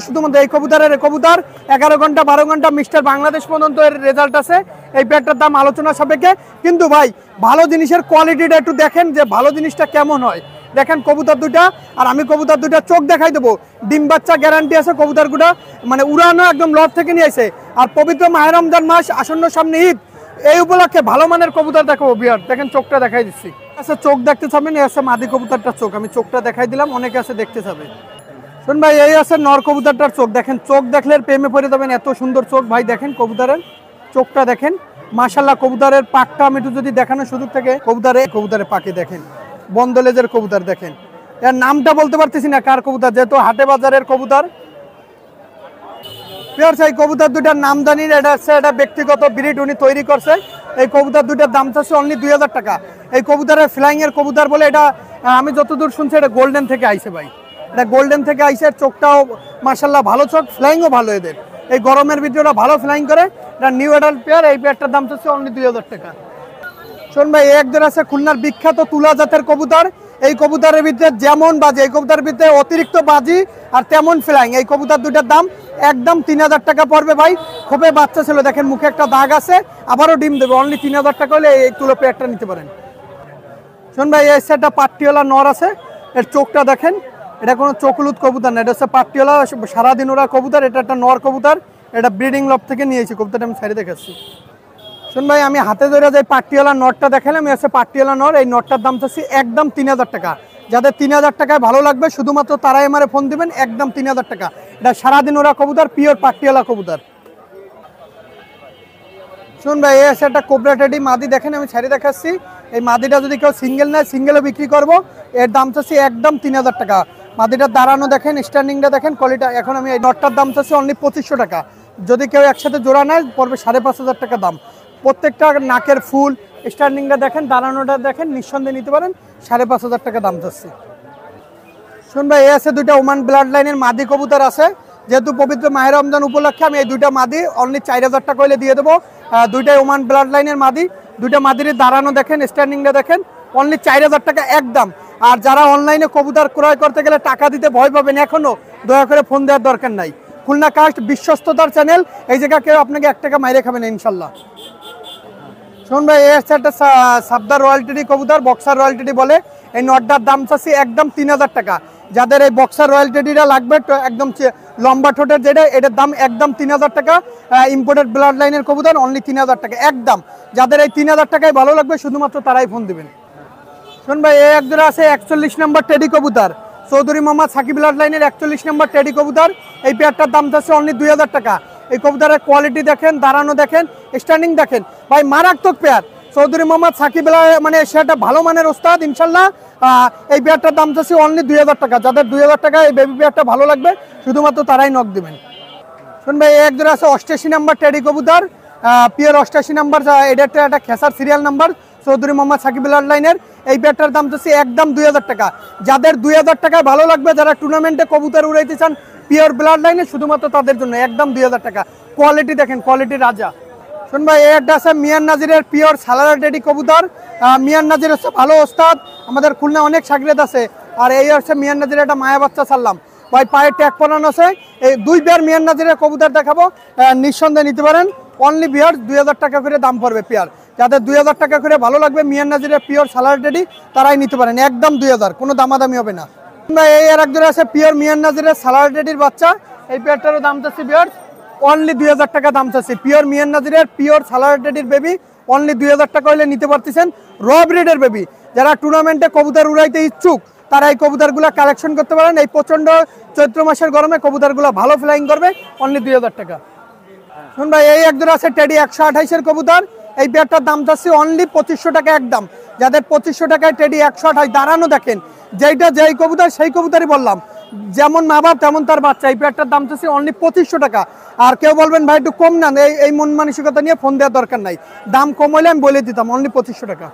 শুধুমাত্র এই কবুতরের কবুতর 11 ঘন্টা 12 ঘন্টা মিস্টার বাংলাদেশ পর্যন্ত এর রেজাল্ট আছে। এই পেয়ারটার দাম আলোচনা সাপেক্ষে, কিন্তু ভাই ভালো জিনিসের কোয়ালিটিটা একটু দেখেন যে ভালো জিনিসটা কেমন হয়। দেখেন কবুতর দুটা, আর আমি কবুতর দুটা চোখ দেখাই দেবো, ডিম বাচ্চা গ্যারান্টি আছে কবুতরগুলো, মানে উড়ানো একদম লট থেকে নিয়ে আসে। আর পবিত্র মাহে রমজান মাস আসন্ন, সামনে ঈদ, এই উপলক্ষে ভালো মানের কবুতর দেখাবো বিয়ার। দেখেন চোখটা দেখাই দিচ্ছি, আচ্ছা চোখ দেখতে চাবেন, এই আছে মাদি কবুতরটার চোখ, আমি চোখটা দেখাই দিলাম, অনেকে আছে দেখতে চাবে। শুন ভাই, এই আছে নর কবুতরটার চোখ, দেখেন চোখ দেখলে প্রেমে পড়ে যাবেন, এত সুন্দর চোখ ভাই। দেখেন কবুতরের চোখটা দেখেন, মাশাআল্লাহ। কবুতরের পাকটা আমি একটু যদি দেখানোর সুযোগ থাকে, কবুতরের পাকে দেখেন, বন্ধ লেজের কবুতর দেখেন। এর নামটা বলতে পারতেছি না কার কবুতর, যেহেতু হাটে বাজারের কবুতর। এই কবুতর দুটার নাম জানি, এটা ব্যক্তিগত ব্রিড উনি তৈরি করছে। এই কবুতর দুটার দাম চাচ্ছে অনলি 2000 টাকা। এই কবুতরের ফ্লাইং এর কবুতর বলে, এটা আমি যতদূর শুনছি এটা গোল্ডেন থেকে আইছে ভাই, এটা গোল্ডেন থেকে আইসে। চোখটাও মাশাআল্লাহ ভালো চোখ, ফ্লাইংও ভালো এদের। এই গরমের ভিতরে ভালো ফ্লাইং করে, এটা নিউ অ্যাডাল্ট পেয়ার। এই পেয়ারটার দাম চাচ্ছে অনলি 2000 টাকা। শোন ভাই, একজন আছে খুলনার বিখ্যাত তুলা জাতের কবুতর। এই কবুতরের ভিতরে যেমন বাজি, এই কবুতরের ভিতরে অতিরিক্ত বাজি আর তেমন ফ্লাইং। এই কবুতর দুটার দাম একদম 3000 টাকা পড়বে ভাই। খুবই বাচ্চা ছিল, দেখেন মুখে একটা দাগ আছে, আবারও ডিম দেবে। অনলি 3000 টাকা হলে এই তুলো পেয়ারটা নিতে পারেন। শোন ভাই, এই সেটটা পাট্টিওয়ালা নর আছে, এর চোখটা দেখেন, এটা কোনো চোখলুদ কবুতর না, এটা হচ্ছে পাট্টিওয়ালা সারাদিন ওরা কবুতর। এটা একটা নর কবুতর, এটা ব্রিডিং লব থেকে নিয়েছি কবুতরটা, আমি সাইডে দেখাচ্ছি। শুন ভাই, আমি হাতে ধরে যে পাট্টিওয়ালা নটটা দেখালাম, এই হচ্ছে পাট্টিওয়ালা নর। এই নটটার দাম চাচ্ছি একদম 3000 টাকা। যাদের 3000 টাকায় ভালো লাগবে শুধুমাত্র তারাই আমারে ফোন দিবেন, একদম 3000 টাকা। এটা সারাদিন ওরা কবুতর, পিওর পাট্টিওয়ালা কবুতর। শুন ভাই, এই আছে একটা কোবরা টেডি মাদি, দেখেন আমি সাইডে দেখাচ্ছি। এই মাদিটা যদি কেউ সিঙ্গেল নেয়, সিঙ্গেলে বিক্রি করবো। এর দাম চাচ্ছি একদম 3000 টাকা। মাদিটার দাঁড়ানো দেখেন, স্ট্যান্ডিংটা দেখেন, কোয়ালিটি। এখন আমি এই নটটার দাম চাচ্ছি অনলি 2500 টাকা। যদি কেউ একসাথে জোড়া নেয় পড়বে 5500 টাকা দাম। প্রত্যেকটা নাকের ফুল, স্ট্যান্ডিংটা দেখেন, দাঁড়ানোটা দেখেন, নিঃসন্দেহে নিতে পারেন, 5500 টাকা দাম চাচ্ছি। শুন ভাই, এই আছে দুইটা ওমান ব্লাড লাইনের মাদি কবুতর আছে। যেহেতু পবিত্র মাহে রমজান উপলক্ষে আমি এই দুইটা মাদি অনলি 4000 টাকা হলে দিয়ে দেবো। দুইটাই ওমান ব্লাড লাইনের মাদি। দুইটা মাদির দাঁড়ানো দেখেন, স্ট্যান্ডিংটা দেখেন, অনলি 4000 টাকা একদম। আর যারা অনলাইনে কবুতর ক্রয় করতে গেলে টাকা দিতে ভয় পাবেন এখনো, দয়া করে ফোন দেওয়ার দরকার নাই। খুলনা কাস্ট বিশ্বস্ততার চ্যানেল, এই জায়গা কেউ আপনাকে 1 টাকা মাইরে খাবেন ইনশাল্লাহ। শুন ভাই, এই হচ্ছে একটা সাবদার রয়্যালটি কবুতর, বক্সার রয়্যালটি বলে। এই নটটার দাম চাচ্ছি একদম 3000 টাকা। যাদের এই বক্সার রয়্যাল টেডিটা লাগবে তো একদম লম্বা ঠোঁটের যেটা, এটার দাম একদম 3000 টাকা। ইম্পোর্টেড ব্লাড লাইনের কবুতর অনলি 3000 টাকা একদম। যাদের এই 3000 টাকায় ভালো লাগবে শুধুমাত্র তারাই ফোন দিবেন। শোন ভাই, এই এক জোড়া আছে 41 নম্বর টেডি কবুতর, চৌধুরী মোহাম্মদ সাকিব ব্লাড লাইনের 41 নম্বর টেডি কবুতর। এই পেয়ারটার দাম যাচ্ছে অনলি 2000 টাকা। এই কবুতরের কোয়ালিটি দেখেন, দাঁড়ানো দেখেন, স্ট্যান্ডিং দেখেন, ভাই মারাত্মক পেয়ার। চৌধুরী মোহাম্মদ সাকিব মানে সেটা ভালো মানের ওস্তাদ ইনশাল্লাহ। এই পেয়ারটার দাম যাচ্ছে অনলি 2000 টাকা। যাদের 2000 টাকা এই বেবি পেয়ারটা ভালো লাগবে শুধুমাত্র তারাই নক দিবেন। শুন ভাই, এক জোড়া আছে 88 নম্বর টেডি কবুতর, পিওর 88 নম্বর, এটা একটা খেসার serial number, Chowdhury Mohammad Sakib blood লাইনের। এই পেয়ারটার দাম যাচ্ছে একদম 2000 টাকা। যাদের 2000 টাকায় ভালো লাগবে, যারা টুর্নামেন্টে কবুতর উড়াইতে চান পিওর ব্লাড লাইনে, শুধুমাত্র তাদের জন্য একদম 2000 টাকা। কোয়ালিটি দেখেন, কোয়ালিটি রাজা। শুন ভাই, এই একটা আছে মিয়ান নাজিরের পিওর সালার টেডি কবুতর। মিয়ান নাজির হচ্ছে ভালো ওস্তাদ, আমাদের খুলনা অনেক সাগরেদ আছে। আর এই হচ্ছে মিয়ান নাজিরের একটা মায়া বাচ্চা ছাড়লাম ভাই, পায়ে ট্যাগ পরানো আছে। এই 2 পেয়ার মিয়ান নাজিরের কবুতর দেখাবো, নিঃসন্দেহে নিতে পারেন। অনলি বিয়ার 2000 টাকা করে দাম পড়বে পেয়ার। যাদের 2000 টাকা করে ভালো লাগবে মিয়ান নাজিরের পিওর সালার টেডি, তারাই নিতে পারেন একদম 2000, কোনো দামাদামি হবে না। এই আর একজন আছে পিওর মিয়ান নাজিরের সালার টেডির বাচ্চা। এই পেয়ারটারও দাম চাচ্ছি বিয়ার অনলি 2000 টাকা দাম চাচ্ছি। পিওর মিয়ান নাজিরের পিওর সালার টেডির বেবি অনলি 2000 টাকা হলে নিতে পারতেছেন। র ব্রিডের বেবি, যারা টুর্নামেন্টে কবুতর উড়াইতে ইচ্ছুক তারা এই কবুতরগুলো কালেকশন করতে পারেন। এই প্রচন্ড চৈত্র মাসের গরমে কবুতরগুলো ভালো ফ্লাইং করবে, অনলি 2000 টাকা। শুন ভাই, এই একজন আছে টেডি 128-এর কবুতর। এই পেয়ারটার দাম যাচ্ছে অনলি 2500 টাকা একদম। যাদের 2500 টাকায় টেডি 128 দাঁড়ানো দেখেন, যেইটা যেই কবুতর সেই কবুতরই বললাম, যেমন মা বাপ তেমন তার বাচ্চা। এই পেয়ারটার দাম চাচ্ছি অনলি 2500 টাকা। আর কেউ বলবেন ভাই একটু কম না, এই মন মানসিকতা নিয়ে ফোন দেওয়ার দরকার নাই, দাম কম হলে আমি বলে দিতাম অনলি 2500 টাকা।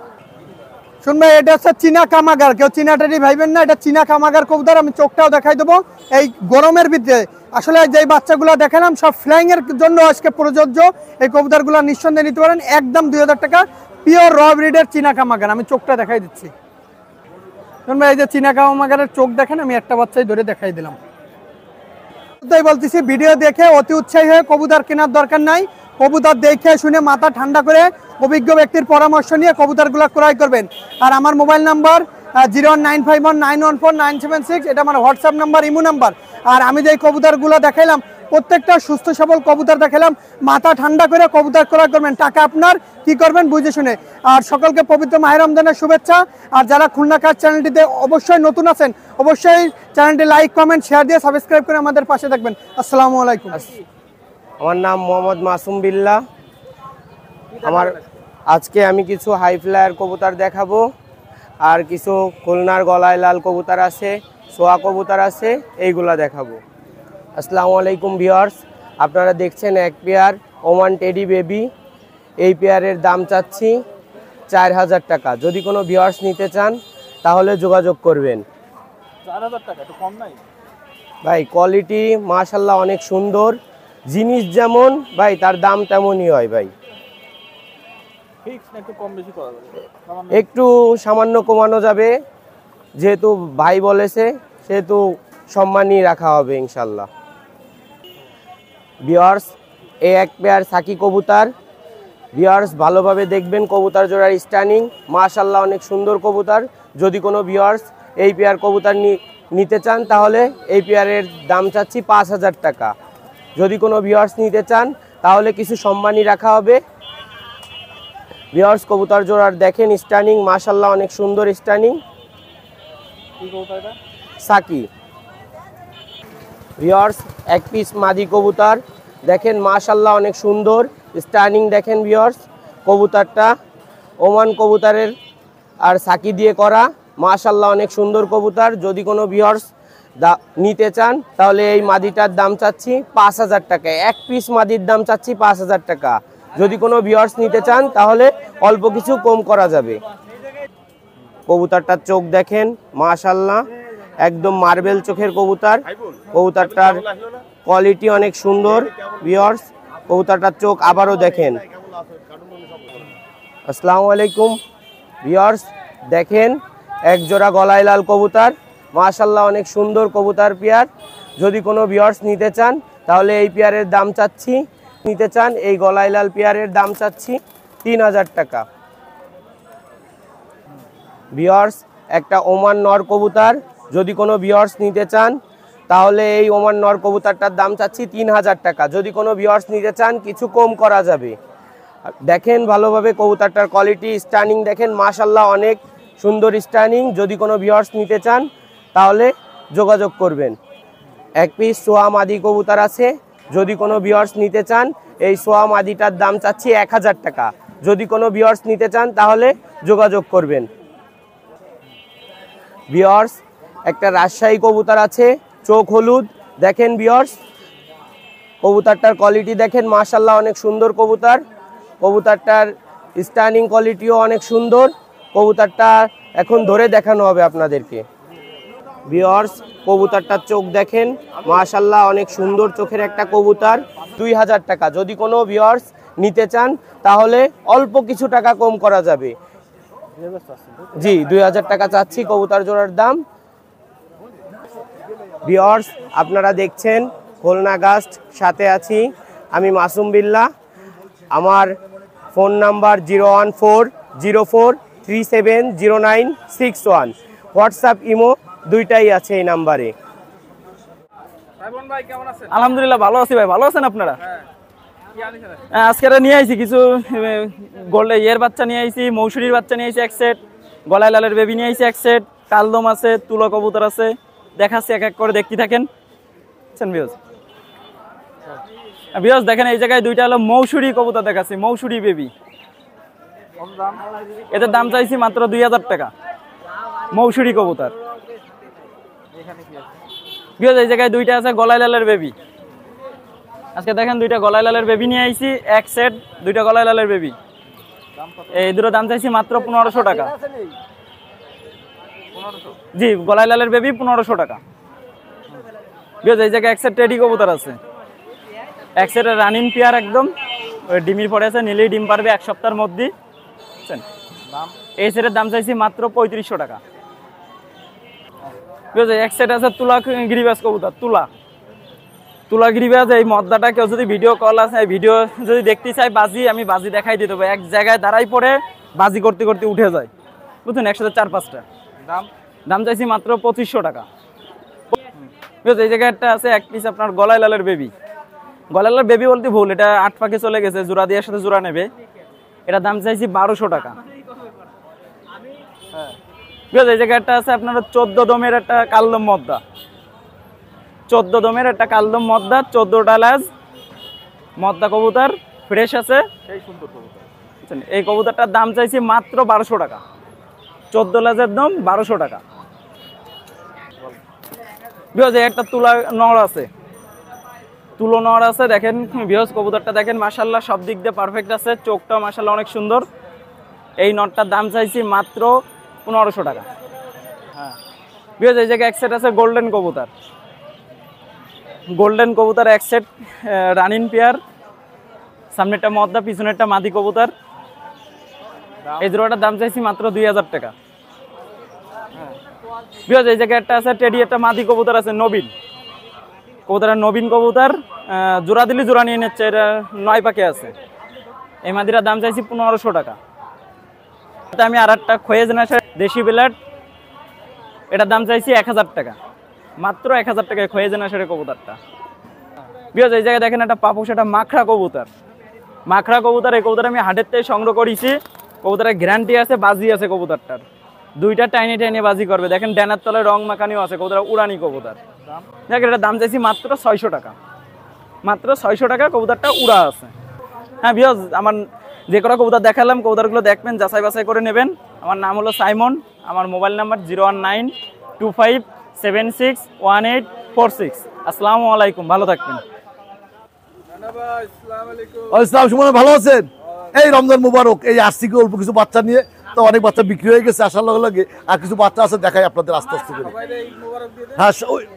শুন ভাই, এটা হচ্ছে চীনা কামাগার, কেউ চীনা টেডি ভাইবেন না, এটা চীনা কামাগার কবুতর। আমি চোখটাও দেখাই দেবো। এই গরমের ভিতরে আসলে যেই বাচ্চাগুলো দেখালাম সব ফ্লাইং এর জন্য আজকে প্রযোজ্য। এই কবুতরগুলো নিঃসন্দেহে নিতে পারেন একদম 2000 টাকা। পিওর র ব্রিডের চীনা কামাগার, আমি চোখটা দেখাই দিচ্ছি। শুন ভাই, এই যে চীনা কামাগারের চোখ দেখেন, আমি একটা বাচ্চাই ধরে দেখাই দিলাম। তাই বলতেছি, ভিডিও দেখে অতি উৎসাহী হয়ে কবুতর কেনার দরকার নাই। কবুতর দেখে শুনে মাথা ঠান্ডা করে অভিজ্ঞ ব্যক্তির পরামর্শ নিয়ে কবুতরগুলো ক্রয় করবেন। আর আমার মোবাইল নাম্বার 01951914976, এটা আমার হোয়াটসঅ্যাপ নাম্বার, ইমো নাম্বার। আর আমি যে কবুতরগুলো দেখাইলাম প্রত্যেকটা সুস্থ সবল কবুতর দেখালাম, মাথা ঠান্ডা করে কবুতর ক্রয় করবেন। টাকা আপনার, কি করবেন বুঝে শুনে। আর সকলকে পবিত্র মাহে রমজানের শুভেচ্ছা। আর যারা খুলনা কাজ চ্যানেলটিতে অবশ্যই নতুন আছেন, অবশ্যই চ্যানেলটি লাইক কমেন্ট শেয়ার দিয়ে সাবস্ক্রাইব করে আমাদের পাশে থাকবেন। আসসালামু আলাইকুম। আমার নাম মোহাম্মদ মাসুম বিল্লাহ। আজকে আমি কিছু হাই ফ্লায়ার কবুতর দেখাবো, আর কিছু খুলনার গলায় লাল কবুতর আছে, সোয়া কবুতর আছে, এইগুলা দেখাবো। আসসালামু আলাইকুম ভিউয়ার্স, আপনারা দেখছেন এক পেয়ার ওমান টেডি বেবি। এই পেয়ারের দাম চাচ্ছি 4000 টাকা। যদি কোনো ভিউয়ার্স নিতে চান তাহলে যোগাযোগ করবেন। 4000 টাকা একটু কম নাই ভাই? কোয়ালিটি মাশাআল্লাহ অনেক সুন্দর, জিনিস যেমন ভাই তার দাম তেমনই হয় ভাই। একটু কম বেশি করা যাবে, একটু সামান্য কমানো যাবে, যেহেতু ভাই বলেছে সেহেতু সম্মানই রাখা হবে ইনশাল্লাহ। ভিউয়ার্স, এই এক পেয়ার সাকি কবুতর। ভিউয়ার্স ভালোভাবে দেখবেন, কবুতর জোড়ার স্টানিং মাশাআল্লাহ অনেক সুন্দর কবুতর। যদি কোনো ভিউয়ার্স এই পেয়ার কবুতর নিতে চান তাহলে এই পেয়ারের দাম চাচ্ছি 5000 টাকা। যদি কোনো ভিউয়ার্স নিতে চান তাহলে কিছু সম্মানই রাখা হবে। ভিউয়ার্স কবুতর জোড়ার দেখেন স্টানিং মাশাআল্লাহ অনেক সুন্দর স্টানিং। সাকি। ভিউয়ার্স এক পিস মাদি কবুতর দেখেন মাশাআল্লাহ অনেক সুন্দর স্টানিং দেখেন। ভিউয়ার্স কবুতরটা ওমান কবুতরের আর সাকি দিয়ে করা, মাশাআল্লাহ অনেক সুন্দর কবুতর। যদি কোনো ভিউয়ার্স নিতে চান তাহলে এই মাদিটার দাম চাচ্ছি 5000 টাকা। এক পিস মাদির দাম চাচ্ছি 5000 টাকা। যদি কোনো ভিউয়ার্স নিতে চান তাহলে অল্প কিছু কম করা যাবে। কবুতরটার চোখ দেখেন মাশাআল্লাহ একদম মার্বেল চোখের কবুতর। কবুতরটার কোয়ালিটি অনেক সুন্দর। ভিউয়ার্স কবুতরটার চোখ আবারও দেখেন। আসসালামু আলাইকুম ভিউয়ার্স, দেখেন এক জোড়া গলায় লাল কবুতর মাশাআল্লাহ অনেক সুন্দর কবুতর পেয়ার। যদি কোনো ভিউয়ার্স নিতে চান তাহলে এই পেয়ারের দাম চাচ্ছি, নিতে চান এই গলায় লাল পেয়ারের দাম চাচ্ছি 3000 টাকা। ভিউয়ার্স একটা ওমান নর কবুতর যদি কোনো ভিউয়ার্স নিতে চান তাহলে এই ওমান নর কবুতরটার দাম চাচ্ছি 3000 টাকা। যদি কোনো ভিউয়ার্স নিতে চান কিছু কম করা যাবে। দেখেন ভালোভাবে কবুতরটার কোয়ালিটি, স্টানিং দেখেন মাশাআল্লাহ অনেক সুন্দর স্টানিং। যদি কোনো ভিউয়ার্স নিতে চান তাহলে যোগাযোগ করবেন। এক পিস সোয়া মাদি কবুতর আছে, যদি কোনো ভিউয়ার্স নিতে চান এই সোয়া মাদিটার দাম চাচ্ছি 1000 টাকা। যদি কোনো ভিউয়ার্স নিতে চান তাহলে যোগাযোগ করবেন। ভিউয়ার্স একটা রাজশাহী কবুতর আছে, চোখ হলুদ, দেখেন ভিউয়ার্স কবুতরটার কোয়ালিটি দেখেন মাশাআল্লাহ অনেক সুন্দর কবুতর। কবুতরটার স্টানিং কোয়ালিটিও অনেক সুন্দর। কবুতরটা এখন ধরে দেখানো হবে আপনাদেরকে। ভিউয়ার্স কবুতরটার চোখ দেখেন মাশাআল্লাহ অনেক সুন্দর চোখের একটা কবুতর। 2000 টাকা। যদি কোনো ভিউয়ার্স নিতে চান তাহলে অল্প কিছু টাকা কম করা যাবে। জি 2000 টাকা চাচ্ছি কবুতর জোড়ার দাম। ভিউয়ার্স আপনারা দেখছেন খুলনা গাস্ট, সাথে আছি আমি মাসুম বিল্লাহ। আমার ফোন নাম্বার 01404370961। হোয়াটসঅ্যাপ ইমো দুইটাই আছে এই নাম্বারে। আলহামদুলিল্লাহ ভালো আছি ভাই, ভালো আছেন আপনারা? আজকে নিয়ে আইছি কিছু গোল্ডে ইয়ের বাচ্চা নিয়ে আইছি, মৌসুরীর বাচ্চা নিয়ে আইছি এক সেট, গলায় লালের বেবি নিয়ে আইছি এক সেট, কালদম আছে, তুলো কবুতর আছে, দেখাচ্ছি এক এক করে দেখতে থাকেন। বিয়স দেখেন এই জায়গায় দুইটা হলো মৌসুরী কবুতর দেখাচ্ছি, মৌসুরী বেবি। এদের দাম চাইছি মাত্র 2000 টাকা। মৌসুরী কবুতর। বিয়স এই জায়গায় দুইটা আছে গলায় লালের বেবি। আজকে দেখেন দুইটা গলায় লালের বেবি নিয়ে আইছি এক সেট, দুইটা গলায় লালের বেবি। এই দুটো দাম চাইছি মাত্র 1500 টাকা। জি গলায় লালের বেবি 1500 টাকা। বিয়স এই জায়গায় এক সেট টেডি কবুতর আছে, এক সেটের রানিং পেয়ার একদম, ওই ডিমির পরে আছে, নিলেই ডিম পারবে এক সপ্তাহের মধ্যে। এই সেটের দাম চাইছি মাত্র 3500 টাকা। এক সেট আছে তুলা গিরিবাজ কবুতর, তুলা গিরিবাজ। এই মদ্দাটা কেউ যদি ভিডিও কল আছে, ভিডিও যদি দেখতে চাই বাজি, আমি বাজি দেখাই দিয়ে দেবো। এক জায়গায় দাঁড়াই পড়ে বাজি করতে করতে উঠে যায়, বুঝছেন, একসাথে 4-5টা। দাম চাইছি মাত্র 2500 টাকা। এই জায়গায় একটা আছে এক পিস আপনার গলায় লালের বেবি। গলায় লালের বেবি বলতে ভুল, এটা 8 পাকে চলে গেছে, জোড়া দিয়ে সাথে জোড়া নেবে। এটা দাম চাইছি 1200 টাকা। এই জায়গায় একটা আছে আপনার 14 দমের একটা কালদম মদ্দা, 14 দমের একটা কালদম মদ্দা, 14টা লাজ মদ্দা কবুতর, ফ্রেশ আছে, সেই সুন্দর কবুতর। এই কবুতরটার দাম চাইছি মাত্র 1200 টাকা। 14 লাজের দাম 1200 টাকা। একটা তুলা নর আছে, তুলো নর আছে, দেখেন বিহস কবুতরটা দেখেন মাশাআল্লাহ সব দিক দিয়ে পারফেক্ট আছে, চোখটা মাশাআল্লাহ অনেক সুন্দর। এই নটটার দাম চাইছি মাত্র 1500 টাকা। বিহস এই জায়গায় এক সেট আছে গোল্ডেন কবুতর, গোল্ডেন কবুতর এক সেট, রানিং পেয়ার, সামনেরটা মদ্দা, পিছনেরটা মাদি কবুতর। এই জোড়াটার দাম চাইছি মাত্র 2000 টাকা। বিহস এই জায়গায় একটা আছে টেডি, একটা মাদি কবুতর আছে নবীন কবুতর, নবীন কবুতর, জোড়া দিলে জোড়া নিয়ে নিচ্ছে, এটা 9 পাকে আছে। এই মাদিটার দাম চাইছি 1500 টাকা। আমি আর একটা খয়ে জেনারেশন দেশি ব্লাড, এটার দাম চাইছি 1000 টাকা, মাত্র 1000 টাকায় খয়ে জেনারেশনের কবুতরটা। বিকজ এই জায়গায় দেখেন একটা পাপুস, একটা মাখরা কবুতর, মাখরা কবুতর। এই কবুতর আমি হাটের থেকে সংগ্রহ করেছি, কবুতরের গ্যারান্টি আছে, বাজি আছে কবুতরটার, দুইটা টাইনি টাইনি বাজি করবে। দেখেন ড্যানার তলে রং মাখানিও আছে, কবুতর উড়ানি কবুতর। দেখেন এটার দাম চাইছি মাত্র 600 টাকা, মাত্র 600 টাকা কবুতরটা উড়া আছে। হ্যাঁ বিকজ আমার যে কটা কবুতর দেখালাম, কবুতরগুলো দেখবেন, যাচাই বাছাই করে নেবেন। আমার নাম হলো সাইমন, আমার মোবাইল নাম্বার 01925761846। আসসালামু আলাইকুম, ভালো থাকবেন। ভালো আছেন? এই রমজান মুবারক, এই আসছি কি অল্প কিছু বাচ্চা নিয়ে, তো অনেক বাচ্চা বিক্রি হয়ে গেছে, আসার লগে লগে আর কিছু বাচ্চা আছে, দেখাই আপনাদের আস্তে আস্তে করে। হ্যাঁ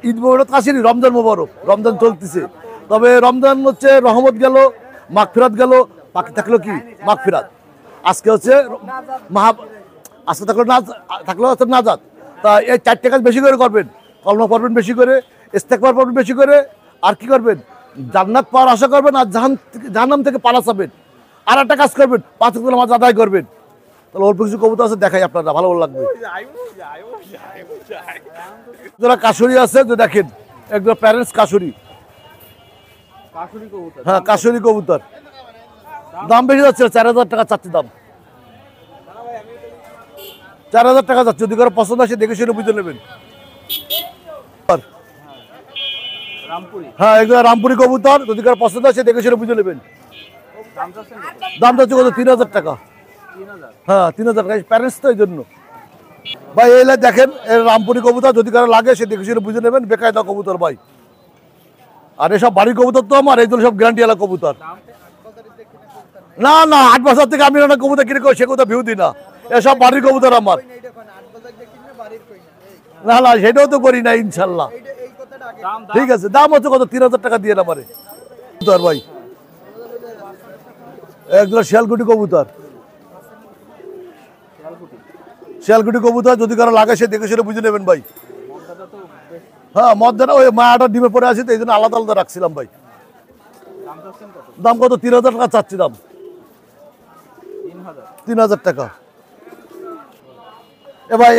ঈদ মুবারক আসেনি, রমজান মুবারক, রমজান চলতেছে। তবে রমজান হচ্ছে রহমত গেল, মাগফিরাত গেল, বাকি থাকলো কি মাগফিরাত। আজকে হচ্ছে আজকে থাকলো হচ্ছে নাজাত। তা এই 4টে কাজ বেশি করে করবেন, কলমা পড়বেন বেশি করে, ইস্তেগফার পড়বেন বেশি করে, আর কি করবেন, জান্নাত পাওয়ার আশা করবেন, আর জাহান্নাম থেকে পালা চাবেন। আর একটা কাজ করবেন, 5 ওয়াক্ত নামাজ আদায় করবেন। তাহলে অল্প কিছু কবুতর আছে, দেখাই আপনারা, ভালো লাগবে। যারা কাশুরি আছে যে দেখেন, একদম প্যারেন্টস কাশুরি। হ্যাঁ, কাশুরি কবুতর দাম বেশি যাচ্ছে, 4000 টাকা চাচ্ছি দাম। 4000 টাকা যাচ্ছে, যদি কারো পছন্দ আসে দেখে শুনে বুঝে নেবেন। হ্যাঁ, এগুলো রামপুরি কবুতর, যদি কারো পছন্দ আসে দেখে শুনে বুঝে নেবেন। দাম যাচ্ছে কত? 3000 টাকা। হ্যাঁ, 3000 টাকা, প্যারেন্টস তো এই জন্য। ভাই এই দেখেন, এর রামপুরি কবুতর, যদি কারো লাগে সে দেখে শুনে বুঝে নেবেন, বেকায়দা কবুতর ভাই। আর এসব বাড়ির কবুতর তো আমার, এইগুলো সব গ্যারান্টি ওয়ালা কবুতর। না না, 8 বছর থেকে আমি না কবুতর কিনে সে কথা ভিউ দিই না, এসব বাড়ির কবুতর আমার। না না, সেটাও তো করি না ইনশাল্লাহ। ঠিক আছে, দাম হচ্ছে কত? 3000 টাকা দিয়ে না পারে কবুতর ভাই। একদম শিয়ালকুটি কবুতর, শিয়ালকুটি কবুতর, যদি কারো লাগে সে দেখে সেটা বুঝে নেবেন ভাই। হ্যাঁ, মধ্যে ওই মায়াটা ডিমে পড়ে আছে তো এই জন্য আলাদা আলাদা রাখছিলাম ভাই। দাম কত? 3000 টাকা চাচ্ছি দাম। 3000 টাকা। এবার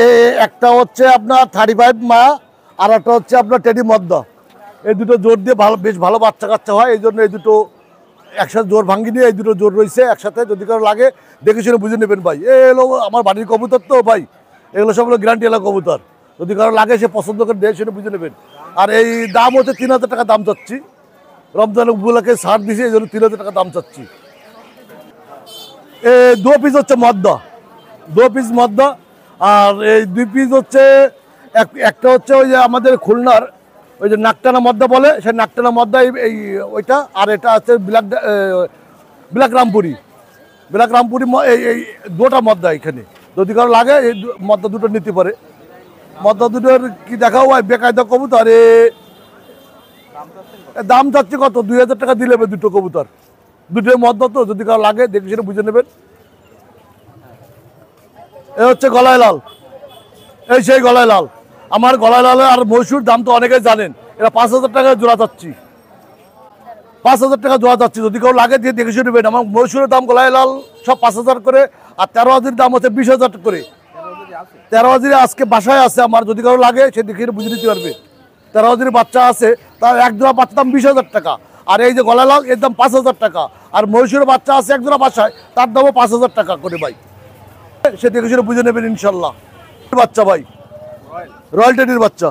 একটা হচ্ছে আপনার 35 মা, আর একটা হচ্ছে আপনার টেডি মদ্দা। এই দুটো জোর দিয়ে ভালো, বেশ ভালো বাচ্চা কাচ্চা হয়, এই জন্য এই দুটো একসাথে জোর ভাঙ্গি নিয়ে এই দুটো জোর রয়েছে একসাথে, যদি কারো লাগে দেখে শুনে বুঝে নেবেন ভাই। এগুলো আমার বাড়ির কবুতর তো ভাই, এগুলো সবগুলো গ্যারান্টি এলাকা কবুতর, যদি কারো লাগে সে পছন্দ করে দেখে শুনে বুঝে নেবেন। আর এই দাম হচ্ছে 3000 টাকা দাম চাচ্ছি, রমজান উপলক্ষে ছাড় দিছি, এই জন্য 3000 টাকা দাম চাচ্ছি। 2 পিস হচ্ছে মদ্দা, 2 পিস মদ্দা। আর এই 2 পিস হচ্ছে একটা হচ্ছে ওই যে আমাদের খুলনার ওই যে নাকটানা মদ্দা বলে, সেই নাকটানা মদ্দা এই ওইটা। আর এটা আছে ব্ল্যাক রামপুরি, ব্ল্যাক রামপুরি, এই দুটা মদ্দা এখানে, যদি কারো লাগে এই মদ্দা দুটো নিতে পারে। মদ্দা দুটোর কি দেখাও ভাই, বেকায়দা কবুতর। দাম চাচ্ছে কত? 2000 টাকা দিলে দুটো কবুতর, দুটোই মদ্দা তো, যদি কারো লাগে দেখে সেটা বুঝে নেবেন। এ হচ্ছে গলায় লাল, এই সেই গলায় লাল। আমার গলায় লাল আর মহীশূর দাম তো অনেকেই জানেন, এটা 5000 টাকা জোড়া চাচ্ছি, 5000 টাকা জোড়া চাচ্ছি, যদি কেউ লাগে দিয়ে দেখে শুনে নেবেন। আমার মহীশূরের দাম গলায় লাল সব 5000 করে, আর 13 হাজির দাম হচ্ছে 20,000 করে। 13 হাজিরে আজকে বাসায় আছে আমার, যদি কারো লাগে সে দেখে বুঝে নিতে পারবে। 13 হাজির বাচ্চা আছে, তার এক জোড়া বাচ্চার দাম 20,000 টাকা। আর এই যে গলায় লাল এর দাম 5000 টাকা। আর মহীশূরের বাচ্চা আছে এক জোড়া বাসায়, তার দামও 5000 টাকা করে ভাই, সে দেখে শুনে বুঝে নেবেন ইনশাল্লাহ। বাচ্চা ভাই, রয়্যাল টেডির বাচ্চা,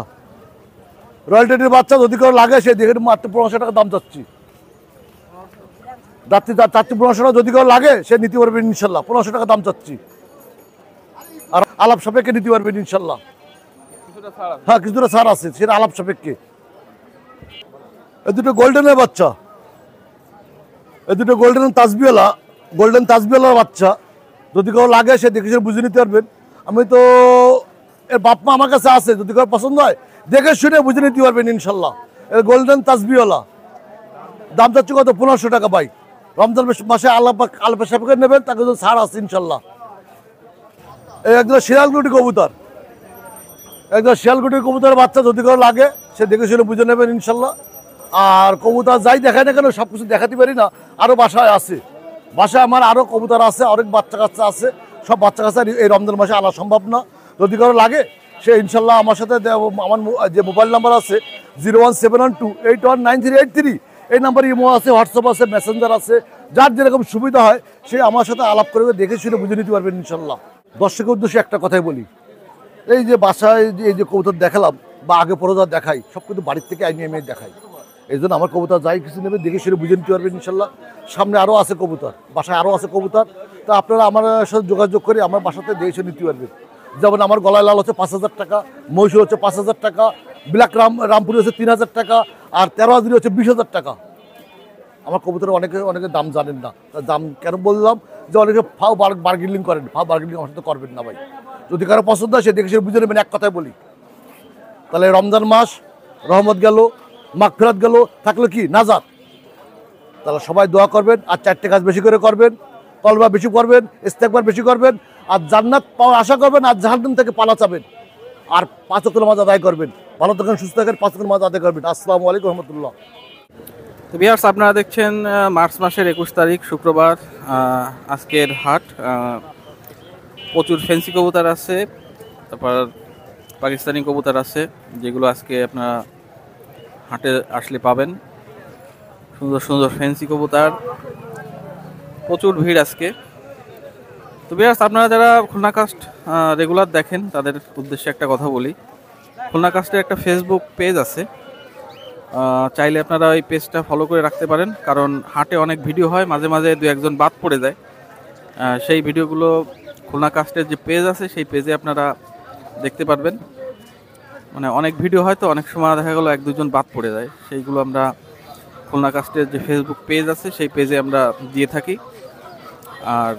রয়্যাল টেডির বাচ্চা, যদি কেউ লাগে সে দেখে মাত্র 1500 টাকা দাম চাচ্ছি। চাচ্ছি 1500 টাকা, যদি কেউ লাগে সে নিতে পারবেন ইনশাল্লাহ। 1500 টাকা দাম চাচ্ছি, আর আলাপ সাপেক্ষে নিতে পারবেন ইনশাল্লাহ। হ্যাঁ, কিছুটা ছাড় আছে, সেটা আলাপ সাপেক্ষে। এই দুটো গোল্ডেনের বাচ্চা, এই দুটো গোল্ডেন তাসবিওয়ালা, গোল্ডেন তাসবিওয়ালার বাচ্চা, যদি কেউ লাগে সে দেখে বুঝে নিতে পারবেন। আমি তো এর বাপ মা আমার কাছে আছে, যদি কেউ পছন্দ হয় দেখে শুনে বুঝে নিতে পারবেন ইনশাল্লাহ। এর গোল্ডেন তাসবিওয়ালা, দাম চাচ্ছি কত? 1500 টাকা ভাই। রমজান মাসে আলাপ সাপেক্ষে নেবেন, তাকে তো ছাড় আছে ইনশাল্লাহ। এই একদম শিয়ালকুটি কবুতর, একদম শিয়ালকুটির কবুতরের বাচ্চা, যদি কেউ লাগে সে দেখে শুনে বুঝে নেবেন ইনশাল্লাহ। আর কবুতর যাই দেখায় না কেন সব কিছু দেখাতে পারি না, আরও বাসায় আছে, বাসায় আমার আরও কবুতর আছে, অনেক বাচ্চা কাচ্চা আছে, সব বাচ্চা কাচ্চা এই রমজান মাসে আনা সম্ভব না। যদি কারো লাগে সে ইনশাল্লাহ আমার সাথে, আমার যে মোবাইল নাম্বার আছে 01712819383, এই নাম্বারে ইমো আছে, হোয়াটসঅ্যাপ আছে, মেসেঞ্জার আছে, যার যেরকম সুবিধা হয় সে আমার সাথে আলাপ করে দেখে শুনে বুঝে নিতে পারবেন ইনশাল্লাহ। দর্শকের উদ্দেশ্যে একটা কথাই বলি, এই যে বাসায় এই যে কবুতর দেখালাম বা আগে পরে যা দেখাই, সব কিন্তু বাড়ির থেকে আইনি আমি দেখাই। এই জন্য আমার কবুতর যাই কিছু নেবে দেখে শুনে বুঝে নিতে পারবেন ইনশাল্লাহ। সামনে আরও আছে কবুতর, বাসায় আরও আছে কবুতর, তা আপনারা আমার সাথে যোগাযোগ করে আমার বাসাতে দেখে শুনে নিতে পারবেন। যেমন আমার গলায় লাল হচ্ছে 5000 টাকা, মহীশূর হচ্ছে 5000 টাকা, ব্ল্যাক রামপুরি হচ্ছে 3000 টাকা, আর 13 হাজির হচ্ছে 20,000 টাকা। আমার কবুতরের অনেকে দাম জানেন না, দাম কেন বললাম যে অনেকে ফাও বার্গেনিং করেন, ফাও বার্গেনিং আমার সাথে করবেন না ভাই। যদি কারো পছন্দ হয় সে দেখে সে বুঝে নেবেন, এক কথায় বলি। তাহলে রমজান মাস রহমত গেল, মাগফিরাত গেল, থাকলো কি নাজাত। তাহলে সবাই দোয়া করবেন, আর 4টে কাজ বেশি করে করবেন, কলবা বেশি করবেন, ইস্তেগফার বেশি করবেন, আর জান্নাত পাওয়ার আশা করবেন, আর জাহান্নাম থেকে পালা চাবেন, আর 5 ওয়াক্ত নামাজ আদায় করবেন। ভালো থাকেন, সুস্থ থাকেন, 5 ওয়াক্ত নামাজ আদায় করবেন। আসসালামু আলাইকুম রহমতুল্লাহ। তো ভিউয়ার্স, আপনারা দেখছেন মার্চ মাসের 21 তারিখ শুক্রবার আজকের হাট। প্রচুর ফ্যান্সি কবুতর আছে, তারপর পাকিস্তানি কবুতর আছে, যেগুলো আজকে আপনারা হাটে আসলে পাবেন। সুন্দর সুন্দর ফ্যান্সি কবুতর, প্রচুর ভিড় আজকে। তো বিয়ার্স, আপনারা যারা খুলনা কাস্ট রেগুলার দেখেন তাদের উদ্দেশ্যে একটা কথা বলি। খুলনা কাস্টের একটা ফেসবুক পেজ আছে, চাইলে আপনারা ওই পেজটা ফলো করে রাখতে পারেন, কারণ হাটে অনেক ভিডিও হয়, মাঝে মাঝে দু একজন বাদ পড়ে যায়। সেই ভিডিওগুলো খুলনা কাস্টের যে পেজ আছে সেই পেজে আপনারা দেখতে পারবেন। মানে অনেক ভিডিও হয় তো অনেক সময় দেখা গেলো এক দুজন বাদ পড়ে যায়, সেইগুলো আমরা খুলনা কাস্টের যে ফেসবুক পেজ আছে সেই পেজে আমরা দিয়ে থাকি। আর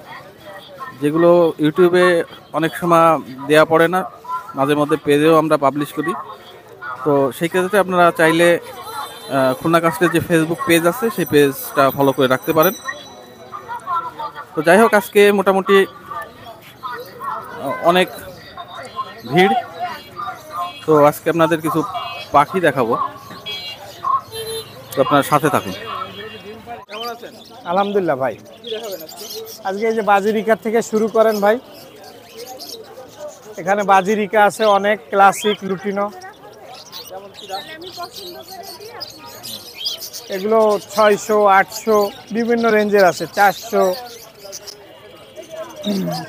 যেগুলো ইউটিউবে অনেক সময় দেয়া পড়ে না, মাঝে মধ্যে পেজেও আমরা পাবলিশ করি। তো সেই ক্ষেত্রে আপনারা চাইলে খুলনা কাস্টের যে ফেসবুক পেজ আছে সেই পেজটা ফলো করে রাখতে পারেন। তো যাই হোক, আজকে মোটামুটি অনেক ভিড়। তো আজকে আপনাদের কিছু পাখি দেখাবো, তো আপনার সাথে থাকুন। আলহামদুলিল্লাহ ভাই, আজকে এই যে বাজিরিকা থেকে শুরু করেন ভাই। এখানে বাজিরিকা আছে অনেক, ক্লাসিক, লুটিনো, এগুলো 600, 800 বিভিন্ন রেঞ্জের আছে, 400,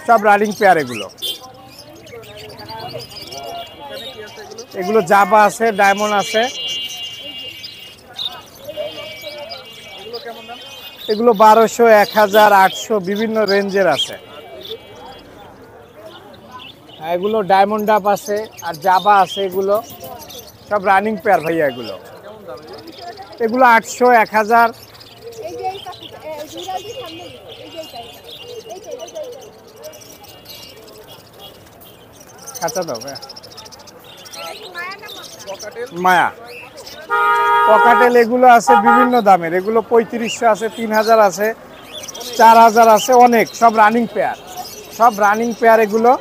সব রানিং পেয়ার। এগুলো জাবা আছে, ডায়মন্ড আছে। এগুলো 1200, 1000, 800 বিভিন্ন রেঞ্জের আছে। এগুলো ডায়মন্ড ডাব আছে আর জাবা আছে, এগুলো সব রানিং পেয়ার ভাইয়া। এগুলো 800, 1000। খাঁচা দাও ভাইয়া। মায়া পকাটেল এগুলো আছে বিভিন্ন দামের, এগুলো 3500 আছে, 3000 আছে, 4000 আছে, অনেক, সব রানিং পেয়ার, সব রানিং পেয়ার। এগুলো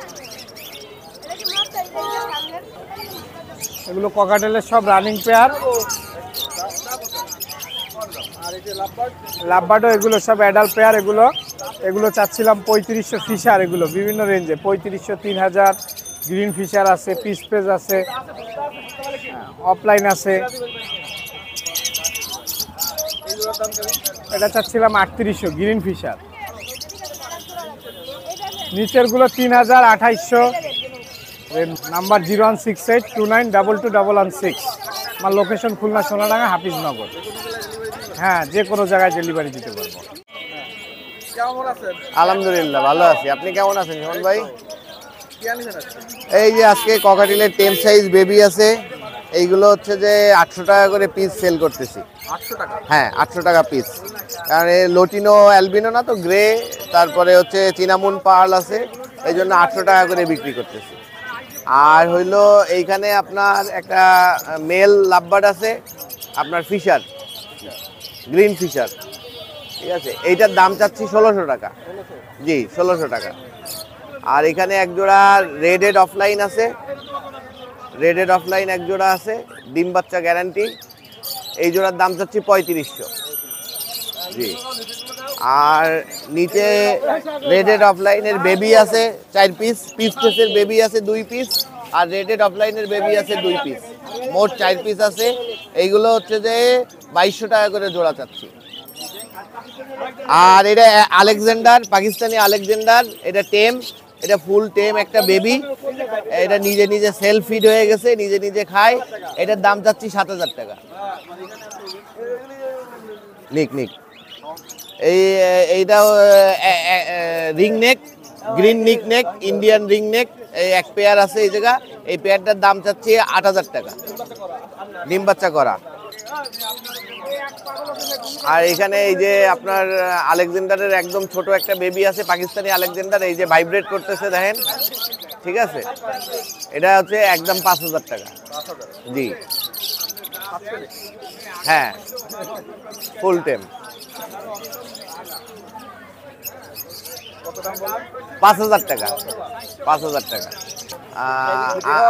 ককাটেলের সব রানিং পেয়ার। লাভবার্ডও এগুলো সব অ্যাডাল্ট পেয়ার। এগুলো চাচ্ছিলাম 3500 ফিশার, এগুলো বিভিন্ন রেঞ্জে 3500, 3000। গ্রিন ফিশার আছে, পিস পেজ আছে, অফলাইন আছে। এটা চাচ্ছিলাম 3800 গ্রিন ফিশার। নিচের গুলো 3000, 2800। নাম্বার 016829222116। আমার লোকেশন খুলনা সোনাডাঙ্গা, হাফিজনগর। হ্যাঁ, যে কোনো জায়গায় ডেলিভারি দিতে পারবো। আলহামদুলিল্লাহ ভালো আছি। আপনি কেমন আছেন সুমন ভাই? এই যে আজকে ককাটেলের টেম সাইজ বেবি আছে, এইগুলো হচ্ছে যে 800 টাকা করে পিস সেল করতেছি। 800 টাকা? হ্যাঁ, 800 টাকা পিস। কারণ এই লোটিনো অ্যালবিনো না তো, গ্রে, তারপরে হচ্ছে চিনামুন পার্ল আছে, এই জন্য 800 টাকা করে বিক্রি করতেছি। আর হইলো এইখানে আপনার একটা মেল লাভবার্ড আছে, আপনার ফিশার, গ্রিন ফিশার, ঠিক আছে। এইটার দাম চাচ্ছি 1600 টাকা। জি, 1600 টাকা। আর এখানে এক জোড়া রেডেড অফলাইন আছে, রেডেড অফলাইন এক জোড়া আছে, ডিম বাচ্চা গ্যারান্টি। এই জোড়ার দাম চাচ্ছি 3500। জি। আর নিচে রেডেড অফলাইনের বেবি আছে 4 পিস, পিস পেসের বেবি আছে 2 পিস, আর রেডেড অফলাইনের বেবি আছে 2 পিস, মোট 4 পিস আছে। এইগুলো হচ্ছে যে 2200 টাকা করে জোড়া চাচ্ছি। আর এটা আলেকজান্ডার, পাকিস্তানি আলেকজান্ডার, এটা টেম, এটা ফুল টেম একটা বেবি। এটা নিজে নিজে সেলফ ফিড হয়ে গেছে, নিজে নিজে খায়। এটার দাম চাচ্ছি 7000 টাকা। নিক নিক এইটা রিং নেক, গ্রিন নিক নেক, ইন্ডিয়ান রিং নেক, এই এক পেয়ার আছে এই জায়গা। এই পেয়ারটার দাম চাচ্ছি 8000 টাকা, ডিম বাচ্চা করা। আর এখানে এই যে আপনার আলেকজান্ডারের একদম ছোট একটা বেবি আছে, পাকিস্তানি আলেকজান্ডার, এই যে ভাইব্রেট করতেছে দেখেন, ঠিক আছে। এটা হচ্ছে একদম 5000 টাকা। জি হ্যাঁ, ফুল টেম। 5000 টাকা, 5000 টাকা।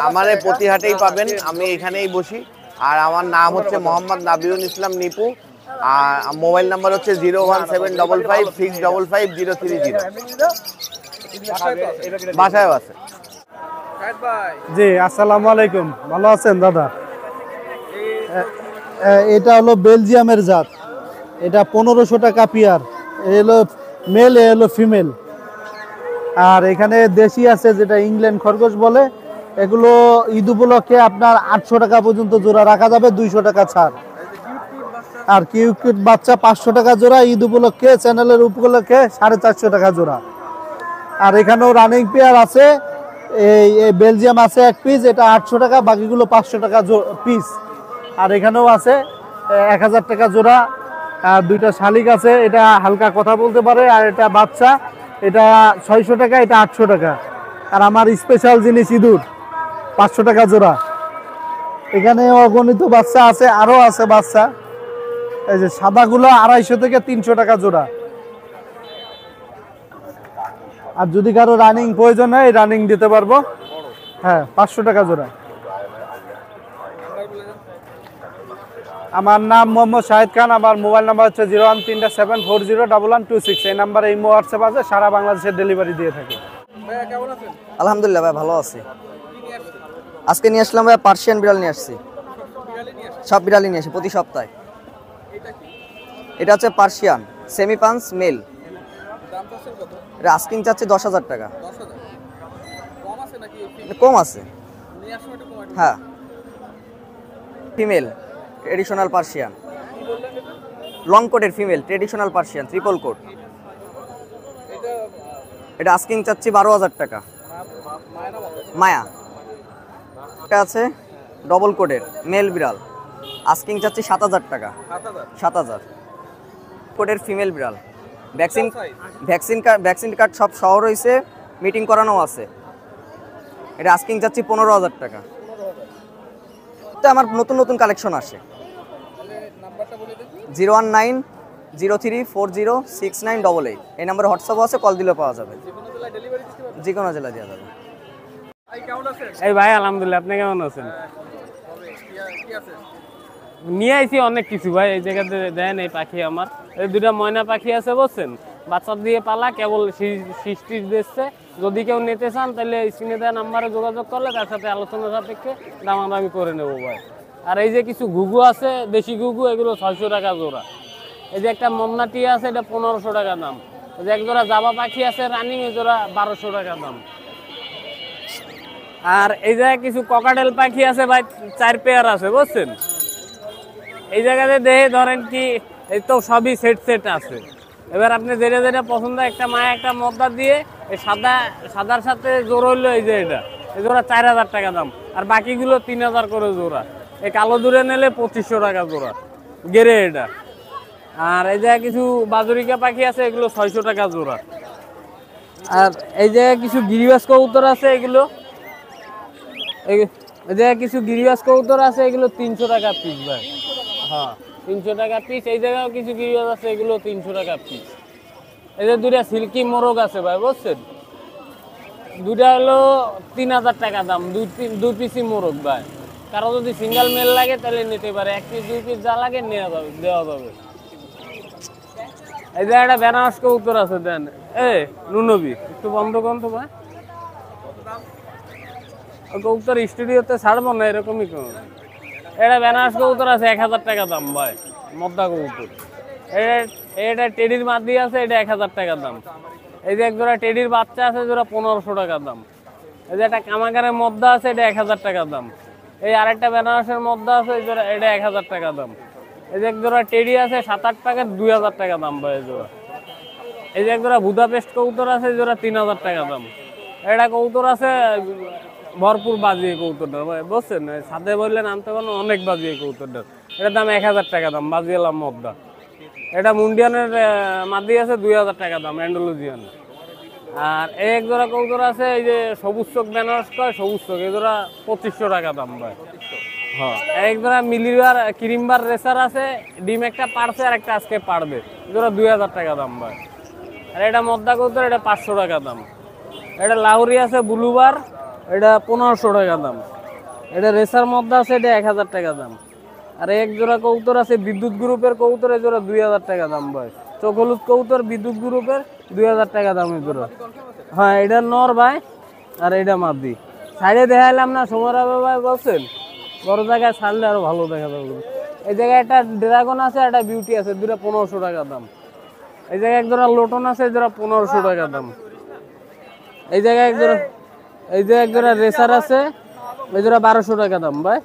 আমার প্রতি হাটেই পাবেন, আমি এখানেই বসি। আর আমার নাম হচ্ছে মোহাম্মদ নাবিউল ইসলাম নিপু। আর মোবাইল নাম্বার হচ্ছে 01755655030। বাসায়ও আছে। জি, আসসালামু আলাইকুম, ভালো আছেন দাদা? এটা হলো বেলজিয়ামের জাত, এটা 1500 টাকা পিয়ার। এ হলো মেল, এ হলো ফিমেল। আর এখানে দেশি আছে যেটা ইংল্যান্ড খরগোশ বলে, এগুলো ঈদ উপলক্ষে আপনার 800 টাকা পর্যন্ত জোড়া রাখা যাবে, 200 টাকা ছাড়। আর কিউট বাচ্চা 500 টাকা জোড়া, ঈদ উপলক্ষে চ্যানেলের উপলক্ষে 450 টাকা জোড়া। আর এখানেও রানিং পেয়ার আছে, এই বেলজিয়াম আছে 1 পিস, এটা 800 টাকা, বাকিগুলো 500 টাকা পিস। আর এখানেও আছে 1000 টাকা জোড়া। আর 2টা শালিক আছে, এটা হালকা কথা বলতে পারে, আর এটা বাচ্চা, এটা 600 টাকা, এটা 800 টাকা। আর আমার স্পেশাল জিনিস ইঁদুর 500 টাকা জোড়া। এখানে অগণিত বাচ্চা আছে, আরও আছে বাচ্চা। এই যে সাদাগুলো 250 থেকে 300 টাকা জোড়া। আর যদি কারো রানিং প্রয়োজন হয় রানিং দিতে পারবো, হ্যাঁ 500 টাকা জোড়া। আমার নাম মোহাম্মদ শাহিদ খান, আমার মোবাইল নাম্বার হচ্ছে 01347401126। এই নাম্বারে ইমো হোয়াটসঅ্যাপ আছে, সারা বাংলাদেশের ডেলিভারি দিয়ে থাকি। আলহামদুলিল্লাহ ভাই, ভালো আছি। আজকে নিয়ে আসলাম ভাই পার্সিয়ান বিড়াল নিয়ে আসছি, সব বিড়ালই নিয়ে আসি প্রতি সপ্তাহে। এটা হচ্ছে পার্সিয়ান সেমি পাঞ্চ মেল, এটা আস্কিং চাচ্ছে 10,000 টাকা। কম আছে, হ্যাঁ। ফিমেল ট্রেডিশনাল পার্সিয়ান, লং কোটের female traditional Persian, triple coat. এটা আস্কিং চাচ্ছি 12,000 টাকা। মায়া, এটা আছে ডবল কোটের মেল বিড়াল, আস্কিং চাচ্ছি 7,000 টাকা। 7,000 কোটের ফিমেল বিড়াল, ভ্যাকসিন কার্ড সব সহ রয়েছে, মিটিং করানো আছে। এটা আস্কিং চাচ্ছি 15,000 টাকা। তো আমার নতুন নতুন কালেকশন আসে। 01903406988, এই নাম্বারে হোয়াটসঅ্যাপ আছে, কল দিলে পাওয়া যাবে, যে কোনো জেলা দেওয়া যাবে। এই ভাই আলহামদুলিল্লাহ, আপনি কেমন আছেন? নিয়ে আইছি অনেক কিছু ভাই, এই জায়গাতে দেন। এই পাখি আমার, এই 2টা ময়না পাখি আছে বুঝছেন, বাচ্চা দিয়ে পালা, কেবল সৃষ্টি দিচ্ছে। যদি কেউ নিতে চান তাহলে স্ক্রিনে দেওয়া নাম্বারে যোগাযোগ করলে তার সাথে আলোচনা সাপেক্ষে দামাদামি করে নেবো ভাই। আর এই যে কিছু ঘুঘু আছে, দেশি ঘুঘু, এগুলো 600 টাকা জোড়া। এই যে একটা মমনা টিয়া আছে, এটা 1500 টাকা দাম। এই যে এক জোড়া জাবা পাখি আছে রানিং, এই জোড়া 1200 টাকা দাম। আর এই জায়গায় কিছু ককাটেল পাখি আছে ভাই, 4 পেয়ার আছে বুঝছেন। এই জায়গাতে দেখে ধরেন কি, এই তো সবই সেট আছে। এবার আপনি যেটা যেটা পছন্দ, একটা মায়া একটা মদ্দা দিয়ে, এই সাদার সাথে জোড় হইলো, এই যে এটা, এই জোড়া 4,000 টাকা দাম। আর বাকিগুলো 3,000 করে জোড়া। এই কালো দূরে নিলে 2500 টাকা জোড়া গেরে এটা। আর এই জায়গায় কিছু বাজুরিকা পাখি আছে, এগুলো 600 টাকা জোড়া। আর এই জায়গায় কিছু গিরিবাজ কবুতর আছে, এগুলো এই জায়গায় কিছু গিরিবাজ কবুতর আছে, এগুলো 300 টাকা পিস ভাই। হ্যাঁ 300 টাকা পিস। এই জায়গায় কিছু গিরিবাজ আছে, এগুলো 300 টাকা পিস। এই যে 2টা সিল্কি মোরগ আছে ভাই বুঝছেন, 2টা হলো 3,000 টাকা দাম, 2 পিসি মোরগ ভাই। কারো যদি সিঙ্গেল মেল লাগে তাহলে নিতে পারে, 1 পিস 2 পিস যা লাগে দেওয়া যাবে। এই যে একটা বেনারস কবুতর আছে, দেন নুনবি একটু বন্ধ করুন তো ভাই। কবুতর স্টুডিওতে ছাড়বো না, এরকমই কোন। এটা বেনারস কবুতর আছে, 1000 টাকা দাম ভাই, মদ্দা কবুতর। এটা টেডির মাদি আছে, এটা 1000 টাকা দাম। এই যে এক জোড়া টেডির বাচ্চা আছে, জোড়া 1500 টাকা দাম। এই যে একটা কামাগারের মদ্দা আছে, এটা 1000 টাকা দাম। এই আরেকটা বেনারসের মদ্দা আছে, এটা 1000 টাকা দাম। এই যে এক জোড়া টেডি আছে 7-8 টাকার, 2000 টাকা দাম ভাই এই জোড়া। এই যে এক জোড়া বুদাপেস্ট কবুতর আছে, জোড়া 3000 টাকা দাম। এটা কবুতর আছে ভরপুর বাজি এই কবুতরটা ভাই বুঝছেন, সাথে বললে নামতে পারেন, অনেক বাজি এই কবুতরটার। এটার দাম 1000 টাকা দাম, বাজি এলাম মদ্দা। এটা মুন্ডিয়ানের মাদি আছে, 2000 টাকা দাম, অ্যান্ডালুজিয়ান। আর এক জোড়া কবুতর আছে, এই যে সবুজ চোখ বেনারস কয়, সবুজ চোখ, এই জোড়া 2500 টাকা দাম ভাই। হ্যাঁ এক জোড়া মিলিবার ক্রিমবার রেসার আছে, ডিম একটা পারছে আর একটা আজকে পারবে, জোড়া 2000 টাকা দাম ভাই। আর এটা মদ্দা কবুতর, এটা 500 টাকা দাম। এটা লাউরি আছে ব্লুবার, এটা 1500 টাকা দাম। এটা রেসার মদ্দা আছে, এটা 1000 টাকা দাম। আর এক জোড়া কবুতর আছে বিদ্যুৎ গ্রুপের কবুতর, এই জোড়া 2000 টাকা দাম ভাই। চোখ হলুদ কবুতর বিদ্যুৎ গ্রুপের, 2000 টাকা দাম এই জোড়া। হ্যাঁ এটা নর ভাই আর এটা মাদি সাইডে দেখাইলাম না সময় হবে ভাই বলছেন বড় জায়গায় ছাড়লে আরো ভালো দেখা যাবে। এই জায়গায় একটা ড্রাগন আছে একটা বিউটি আছে দুটা 1500 টাকা দাম। এই জায়গায় এক জোড়া লোটন আছে এই জোড়া 1500 টাকা দাম। এই জায়গায় এক জোড়া রেসার আছে এই জোড়া 1200 টাকা দাম ভাই।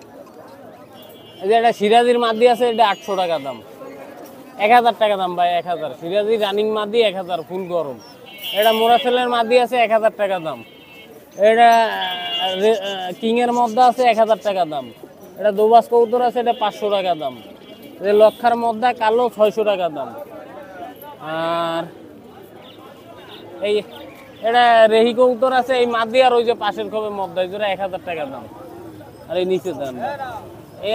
এই যে একটা সিরাজির মাদি আছে এটা 800 টাকা দাম। 1000 টাকা দাম ভাই 1000। সিরাজি রানিং মাদি 1000 ফুল গরম। এটা মোরাসেলের মাদি আছে 1000 টাকা দাম। এটা কিং এর মধ্যে আছে 1000 টাকা দাম। এটা দুবাস কবুতর আছে এটা 500 টাকা দাম। এটা লক্ষার মধ্যে কালো 600 টাকা দাম। আর এই এটা রেহি কবুতর আছে এই মাদি আর ওই যে পাশের খবে মধ্যে জোড়া 1000 টাকা দাম। আর এই নিচে দাম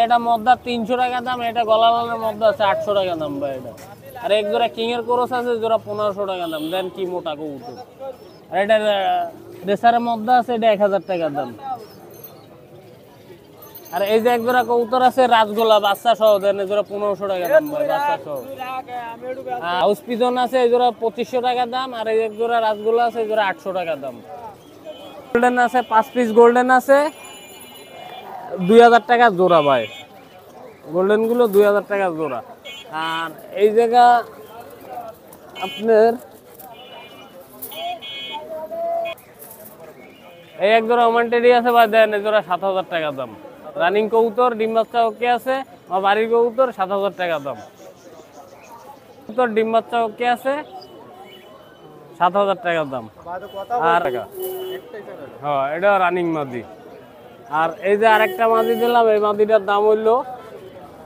এটা মধ্যে 300 টাকা দাম। এটা গলালালের মধ্যে আছে 800 টাকা দাম ভাই এটা। আর এক জোড়া কিং এর কোরস আছে জোড়া 1500 টাকা দাম। দেন কি মোটা কবুতর। আর এটা রেসারের মধ্যে আছে এটা 1000 টাকা দাম। আর এই যে এক জোড়া কবুতর আছে রাজগোলা বাচ্চা সহ দেন এই জোড়া 1500 টাকা দাম ভাই বাচ্চা সহ। হাউস পিজন আছে এই জোড়া 2500 টাকা দাম। আর এই এক জোড়া রাজগোলা আছে এই জোড়া 800 টাকা দাম। গোল্ডেন আছে 5 পিস গোল্ডেন আছে 2000 টাকা জোড়া ভাই। গোল্ডেন গুলো 2000 টাকা জোড়া। আর এই জায়গা আপনার এই এক জোড়া ওমানটেডি আছে ভাই দেন এই জোড়া 7000 টাকা দাম। রানিং কবুতর ডিম বাচ্চা ওকে আছে আমার বাড়ির কবুতর 7000 টাকা দাম। কবুতর ডিম বাচ্চা ওকে আছে 7000 টাকা দাম। আর হ্যাঁ এটা রানিং মাদি। আর এই যে আরেকটা মাদি দিলাম এই মাদিটার দাম হইল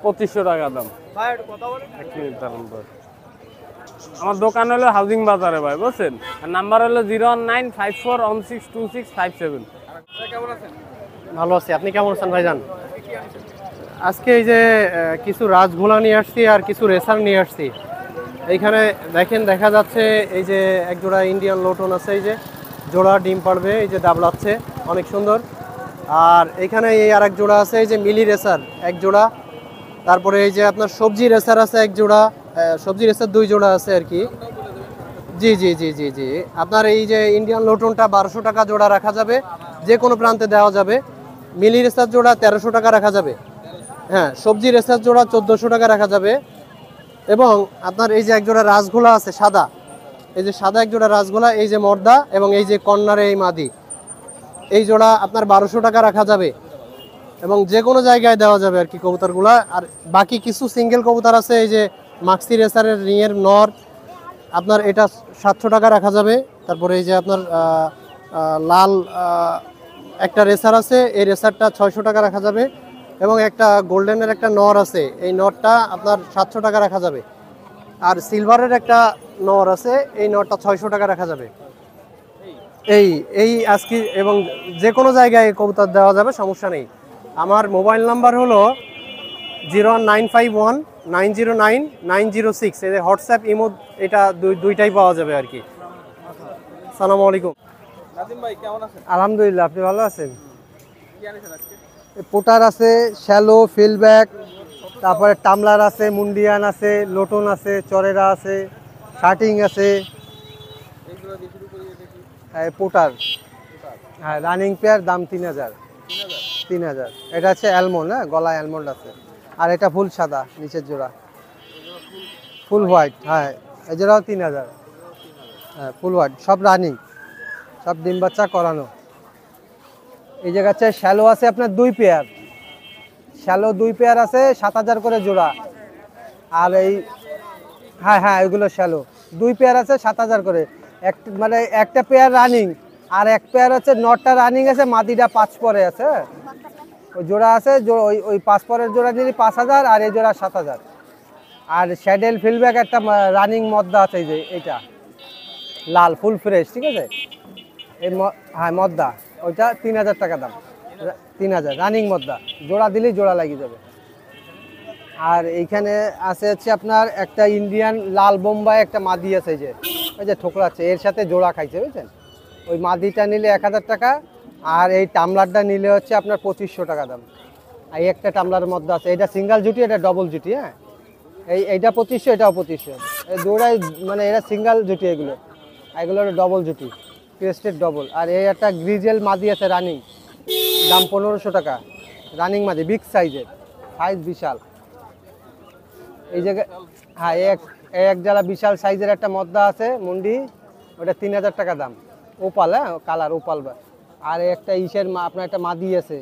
2500 টাকা দাম। আমার দোকান হলো হাউজিং বাজারে ভাই বুঝছেন। আর নাম্বার হলো 01954162657। ভালো আছি, আপনি কেমন আছেন ভাইজান? আজকে এই যে কিছু রাজগোলা নিয়ে আসছি আর কিছু রেসার নিয়ে আসছি। এইখানে দেখেন দেখা যাচ্ছে এই যে এক জোড়া ইন্ডিয়ান লোটন আছে এই যে জোড়া ডিম পাড়বে এই যে দাবলাচ্ছে অনেক সুন্দর। আর এখানে এই আর এক জোড়া আছে এই যে মিলি রেসার এক জোড়া। তারপরে এই যে আপনার সবজি রেসার আছে এক জোড়া, সবজি রেসার 2 জোড়া আছে আর কি। জি জি জি জি জি আপনার এই যে ইন্ডিয়ান লোটনটা 1200 টাকা জোড়া রাখা যাবে, যে কোনো প্রান্তে দেওয়া যাবে। মিলি রেসার জোড়া 1300 টাকা রাখা যাবে। হ্যাঁ সবজি রেসার জোড়া 1400 টাকা রাখা যাবে। এবং আপনার এই যে এক জোড়া রাজগোলা আছে সাদা, এই যে সাদা এক জোড়া রাজগোলা এই যে মর্দা এবং এই যে কর্নারে এই মাদি এই জোড়া আপনার 1200 টাকা রাখা যাবে। এবং যে কোনো জায়গায় দেওয়া যাবে আর কি কবুতরগুলা। আর বাকি কিছু সিঙ্গেল কবুতর আছে এই যে মাক্সি রেসারের রিংয়ের নর আপনার এটা 700 টাকা রাখা যাবে। তারপরে এই যে আপনার লাল একটা রেসার আছে এই রেসারটা 600 টাকা রাখা যাবে। এবং একটা গোল্ডেনের একটা নর আছে এই নরটা আপনার 700 টাকা রাখা যাবে। আর সিলভারের একটা নর আছে এই নরটা 600 টাকা রাখা যাবে। এই আজকে এবং যে কোনো জায়গায় কবুতর দেওয়া যাবে, সমস্যা নেই। আমার মোবাইল নাম্বার হলো 09519099006। এই যে হোয়াটসঅ্যাপ ইমো এটা দুইটাই পাওয়া যাবে আর কি। আসসালামু আলাইকুম। নাজিম ভাই কেমন আছেন? আলহামদুলিল্লাহ, আপনি ভালো আছেন? কি আনেছেন আজকে? পোটার আছে, শ্যালো, ফিলব্যাক, তারপরে টামলার আছে, মুন্ডিয়ান আছে, লোটন আছে, চরেরা আছে, শার্টিং আছে। এইগুলো দিয়ে শুরু করি দেখি। পোটার হ্যাঁ রানিং পেয়ার দাম 3000। 3000 এটা হচ্ছে অ্যালমন্ড, হ্যাঁ গলায় অ্যালমন্ড আছে। আর এটা ফুল সাদা নিচের জোড়া, ফুল হোয়াইট। হ্যাঁ এই জোড়াও 3000। হ্যাঁ ফুল হোয়াইট, সব রানিং, সব ডিম বাচ্চা করানো। এই জায়গা হচ্ছে শ্যালো আছে আপনার 2 পেয়ার, শ্যালো 2 পেয়ার আছে 7000 করে জোড়া। আর এই হ্যাঁ হ্যাঁ এগুলো শ্যালো 2 পেয়ার আছে 7000 করে। মানে একটা পেয়ার রানিং আর এক পেয়ার হচ্ছে নটটা রানিং আছে, মাদিটা 5 পরে আছে। ওই জোড়া আছে ওই 5 পরের জোড়া নিলে 5000 আর এই জোড়া 7000। আর শ্যাডেল ফিলব্যাক একটা রানিং মদ্দা আছে এই যে এইটা লাল ফুল ফ্রেশ, ঠিক আছে। এই হ্যাঁ মদ্দা ওইটা 3000 টাকা দাম। 3000 রানিং মদ্দা, জোড়া দিলেই জোড়া লাগিয়ে যাবে। আর এইখানে আছে হচ্ছে আপনার একটা ইন্ডিয়ান লাল বোম্বাই একটা মাদি আছে এই যে ওই যে ঠোকরাচ্ছে, এর সাথে জোড়া খাইছে বুঝছেন। ওই মাদিটা নিলে 1000 টাকা আর এই টামলারটা নিলে হচ্ছে আপনার 2500 টাকা দাম। আর একটা টামলারের মধ্যে আছে, এটা সিঙ্গেল জুটি এটা ডবল জুটি। হ্যাঁ এইটা 2500 এটাও 2500। এই দুটাই মানে এরা সিঙ্গেল জুটি, এগুলো ডবল জুটি। Crested double. আর এই একটা গ্রিজেল মাদি আছে রানিং, দাম 1500 টাকা। রানিং মাদি বিগ সাইজের, সাইজ বিশাল। এই জায়গায় হ্যাঁ এক যারা বিশাল সাইজের একটা মদ্দা আছে মুন্ডি, ওটা 3000 টাকা দাম। ওপাল, হ্যাঁ কালার ওপাল। আর একটা ইসের আপনার একটা মাদি আছে,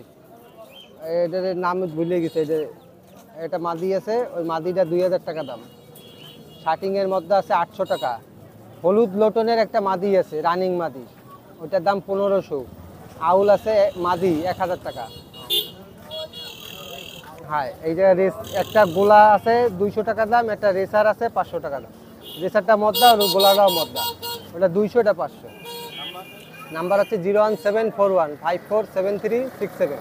এটার নাম ভুলে গেছে, এটা মাদি আছে, ওই মাদিটা 2000 টাকা দাম। শার্টিংয়ের মধ্যে আছে 800 টাকা। হলুদ লোটনের একটা মাদি আছে রানিং মাদি, ওটার দাম 1500। আউল আছে মাদি 1000 টাকা। হ্যাঁ এই যে একটা গোলা আছে 200 টাকা দাম, একটা রেসার আছে 500 টাকা দাম। রেসারটা মদ্দা আর গোলাটাও মদ্দা, ওটা 200, এটা 500। নাম্বার হচ্ছে 01741547367।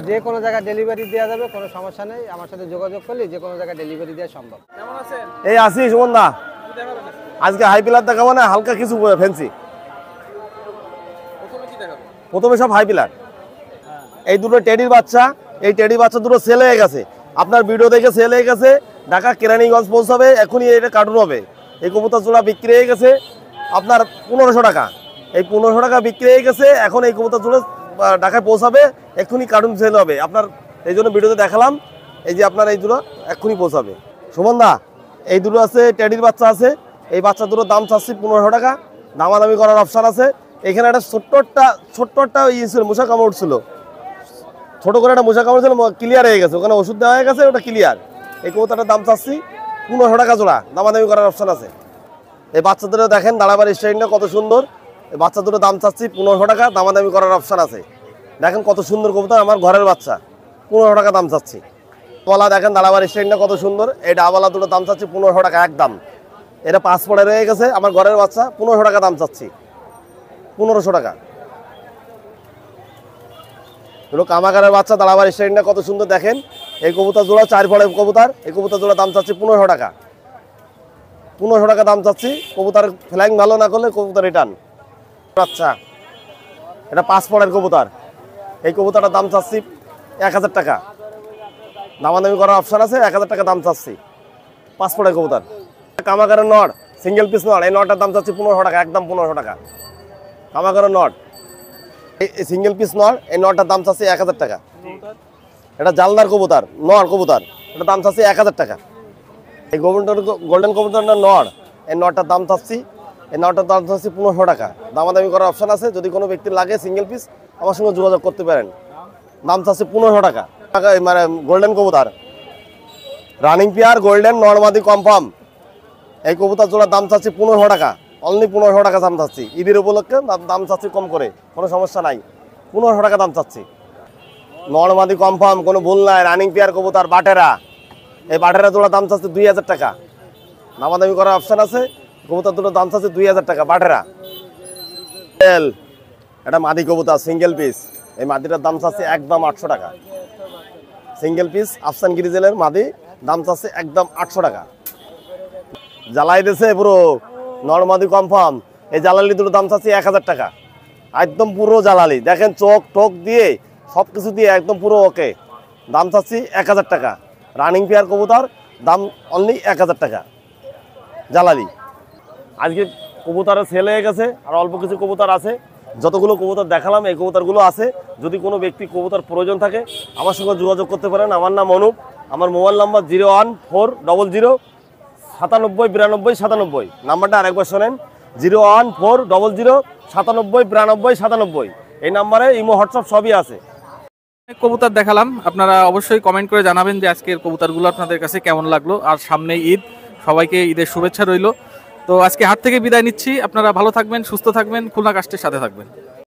যে কোনো জায়গায় ডেলিভারি দেওয়া যাবে, কোনো সমস্যা নেই। আমার সাথে যোগাযোগ করলে যে কোনো জায়গায় ডেলিভারি দেওয়া সম্ভব। এই আসি সুমন দা, আজকে হাই পিলার দেখাবো না, হালকা কিছু ফ্যান্সি। প্রথমে সব হাই পিলার। এই দুটো টেডির বাচ্চা, এই টেডি বাচ্চা দুটো সেল হয়ে গেছে, আপনার ভিডিও দেখে সেল হয়ে গেছে। ঢাকা কেরানীগঞ্জ পৌঁছাবে, এখনই এটা কার্টুন হবে। এই কবুতর জোড়া বিক্রি হয়ে গেছে আপনার 1500 টাকা। এই 1500 টাকা বিক্রি হয়ে গেছে। এখন এই কবুতর জোড়া ঢাকায় পৌঁছাবে, এক্ষুনি কার্টুন সেল হবে আপনার। এই জন্য ভিডিওতে দেখালাম, এই যে আপনার এই দুটো এক্ষুনি পৌঁছাবে। সুমন দা, এই দুটো আছে টেডির বাচ্চা আছে, এই বাচ্চা দুটোর দাম চাচ্ছি 1500 টাকা। দামাদামি করার অপশান আছে। এখানে একটা ছোট্ট একটা ইয়ে ছিল, মশা কামড় ছিল, ছোট করে একটা মশা কামড় ছিল, ক্লিয়ার হয়ে গেছে, ওখানে ওষুধ দেওয়া হয়ে গেছে, ওটা ক্লিয়ার। এই কবুতরটার দাম চাচ্ছি 1500 টাকা জোড়া, দামাদামি করার অপশান আছে। এই বাচ্চা দুটো দেখেন দাঁড়াবার স্টাইলটা কত সুন্দর। এই বাচ্চা দুটো দাম চাচ্ছি 1500 টাকা, দামাদামি করার অপশান আছে। দেখেন কত সুন্দর কবুতর, আমার ঘরের বাচ্চা, 1500 টাকা দাম চাচ্ছি। বলা দেখেন দাঁড়াবার স্টাইলটা কত সুন্দর। এই ডাবলা দুটো দাম চাচ্ছি 1500 টাকা একদম। এটা 5 পড়ে রয়ে গেছে, আমার ঘরের বাচ্চা, 1500 টাকা দাম চাচ্ছি, 1500 টাকা। এগুলো কামাকারের বাচ্চা, দাঁড়াবার স্টাইলটা কত সুন্দর দেখেন। এই কবুতর জোড়া 4 পড়ের কবুতর, এই কবুতর জোড়া দাম চাচ্ছি 1500 টাকা, 1500 টাকা দাম চাচ্ছি। কবুতর ফ্লাইং ভালো না করলে কবুতর রিটার্ন। আচ্ছা, এটা 5 পড়ের কবুতর, এই কবুতরটার দাম চাচ্ছি 1000 টাকা, দামাদামি করার অপশান আছে, 1000 টাকা দাম চাচ্ছি। 5 পড়ের কবুতর, কামাকারের নট, সিঙ্গেল পিস নট, এই নটটার দাম চাচ্ছি 1500 টাকা, একদম 1500 টাকা। কামাকারের নট, এই সিঙ্গেল পিস নট, এই নটটার দাম চাচ্ছি 1000 টাকা। এটা জালদার কবুতর, নর কবুতর, এটা দাম চাচ্ছি 1000 টাকা। এই গোল্ডেন কবুতরটার নর, এই নটটার দাম চাচ্ছি, এই নটটার দাম চাচ্ছি 1500 টাকা, দামাদামি করার অপশান আছে। যদি কোনো ব্যক্তির লাগে সিঙ্গেল পিস, আমার সঙ্গে যোগাযোগ করতে পারেন। দাম চাচ্ছি 1500 টাকা। মানে গোল্ডেন কবুতর, রানিং পেয়ার, গোল্ডেন নর্মাদি কনফার্ম, এই কবুতর জোড়ার দাম চাচ্ছি 1500 টাকা, অনলি 1500 টাকা দাম চাচ্ছি। ঈদের উপলক্ষে দাম চাচ্ছি কম করে, কোনো সমস্যা নাই, 1500 টাকা দাম চাচ্ছি। নর্মাদি কনফার্ম, কোনো ভুল নাই। রানিং পেয়ার কবুতর বাটেরা, এই বাটেরা জোড়ার দাম চাচ্ছি 2000 টাকা, দামাদামি করার অপশান আছে। কবুতর দুটোর দাম চাচ্ছি 2000 টাকা বাটেরা। এটা মাদি কবুতর সিঙ্গেল পিস, এই মাদিটার দাম চাচ্ছি একদম 800 টাকা। সিঙ্গেল পিস আফসান গিরিজেলের মাদি, দাম চাচ্ছে একদম 800 টাকা। জ্বালাই দিয়েছে পুরো, নর্মাদি কনফার্ম, এই জ্বালালি দুটো দাম চাচ্ছি 1000 টাকা, একদম পুরো জ্বালালি। দেখেন চোখ টোক দিয়ে সব কিছু দিয়ে একদম পুরো ওকে, দাম চাচ্ছি 1000 টাকা। রানিং পেয়ার কবুতর, দাম অনলি 1000 টাকা জ্বালালি। আজকে কবুতরের সেল হয়ে গেছে, আর অল্প কিছু কবুতর আছে। যতগুলো কবুতর দেখালাম এই কবুতরগুলো আছে। যদি কোনো ব্যক্তি কবুতর প্রয়োজন থাকে আমার সঙ্গে যোগাযোগ করতে পারেন। আমার নাম অনুপ, আমার মোবাইল নাম্বার 01400 97 92 97। নাম্বারটা আরেকবার শোনেন, 01400 97 92 97। এই নাম্বারে ইমো হোয়াটসঅ্যাপ সবই আছে। কবুতর দেখালাম, আপনারা অবশ্যই কমেন্ট করে জানাবেন যে আজকের কবুতরগুলো আপনাদের কাছে কেমন লাগলো। আর সামনে ঈদ, সবাইকে ঈদের শুভেচ্ছা রইল। তো আজকে হাট থেকে বিদায় নিচ্ছি। আপনারা ভালো থাকবেন, সুস্থ থাকবেন, খুলনা কাস্টের সাথে থাকবেন।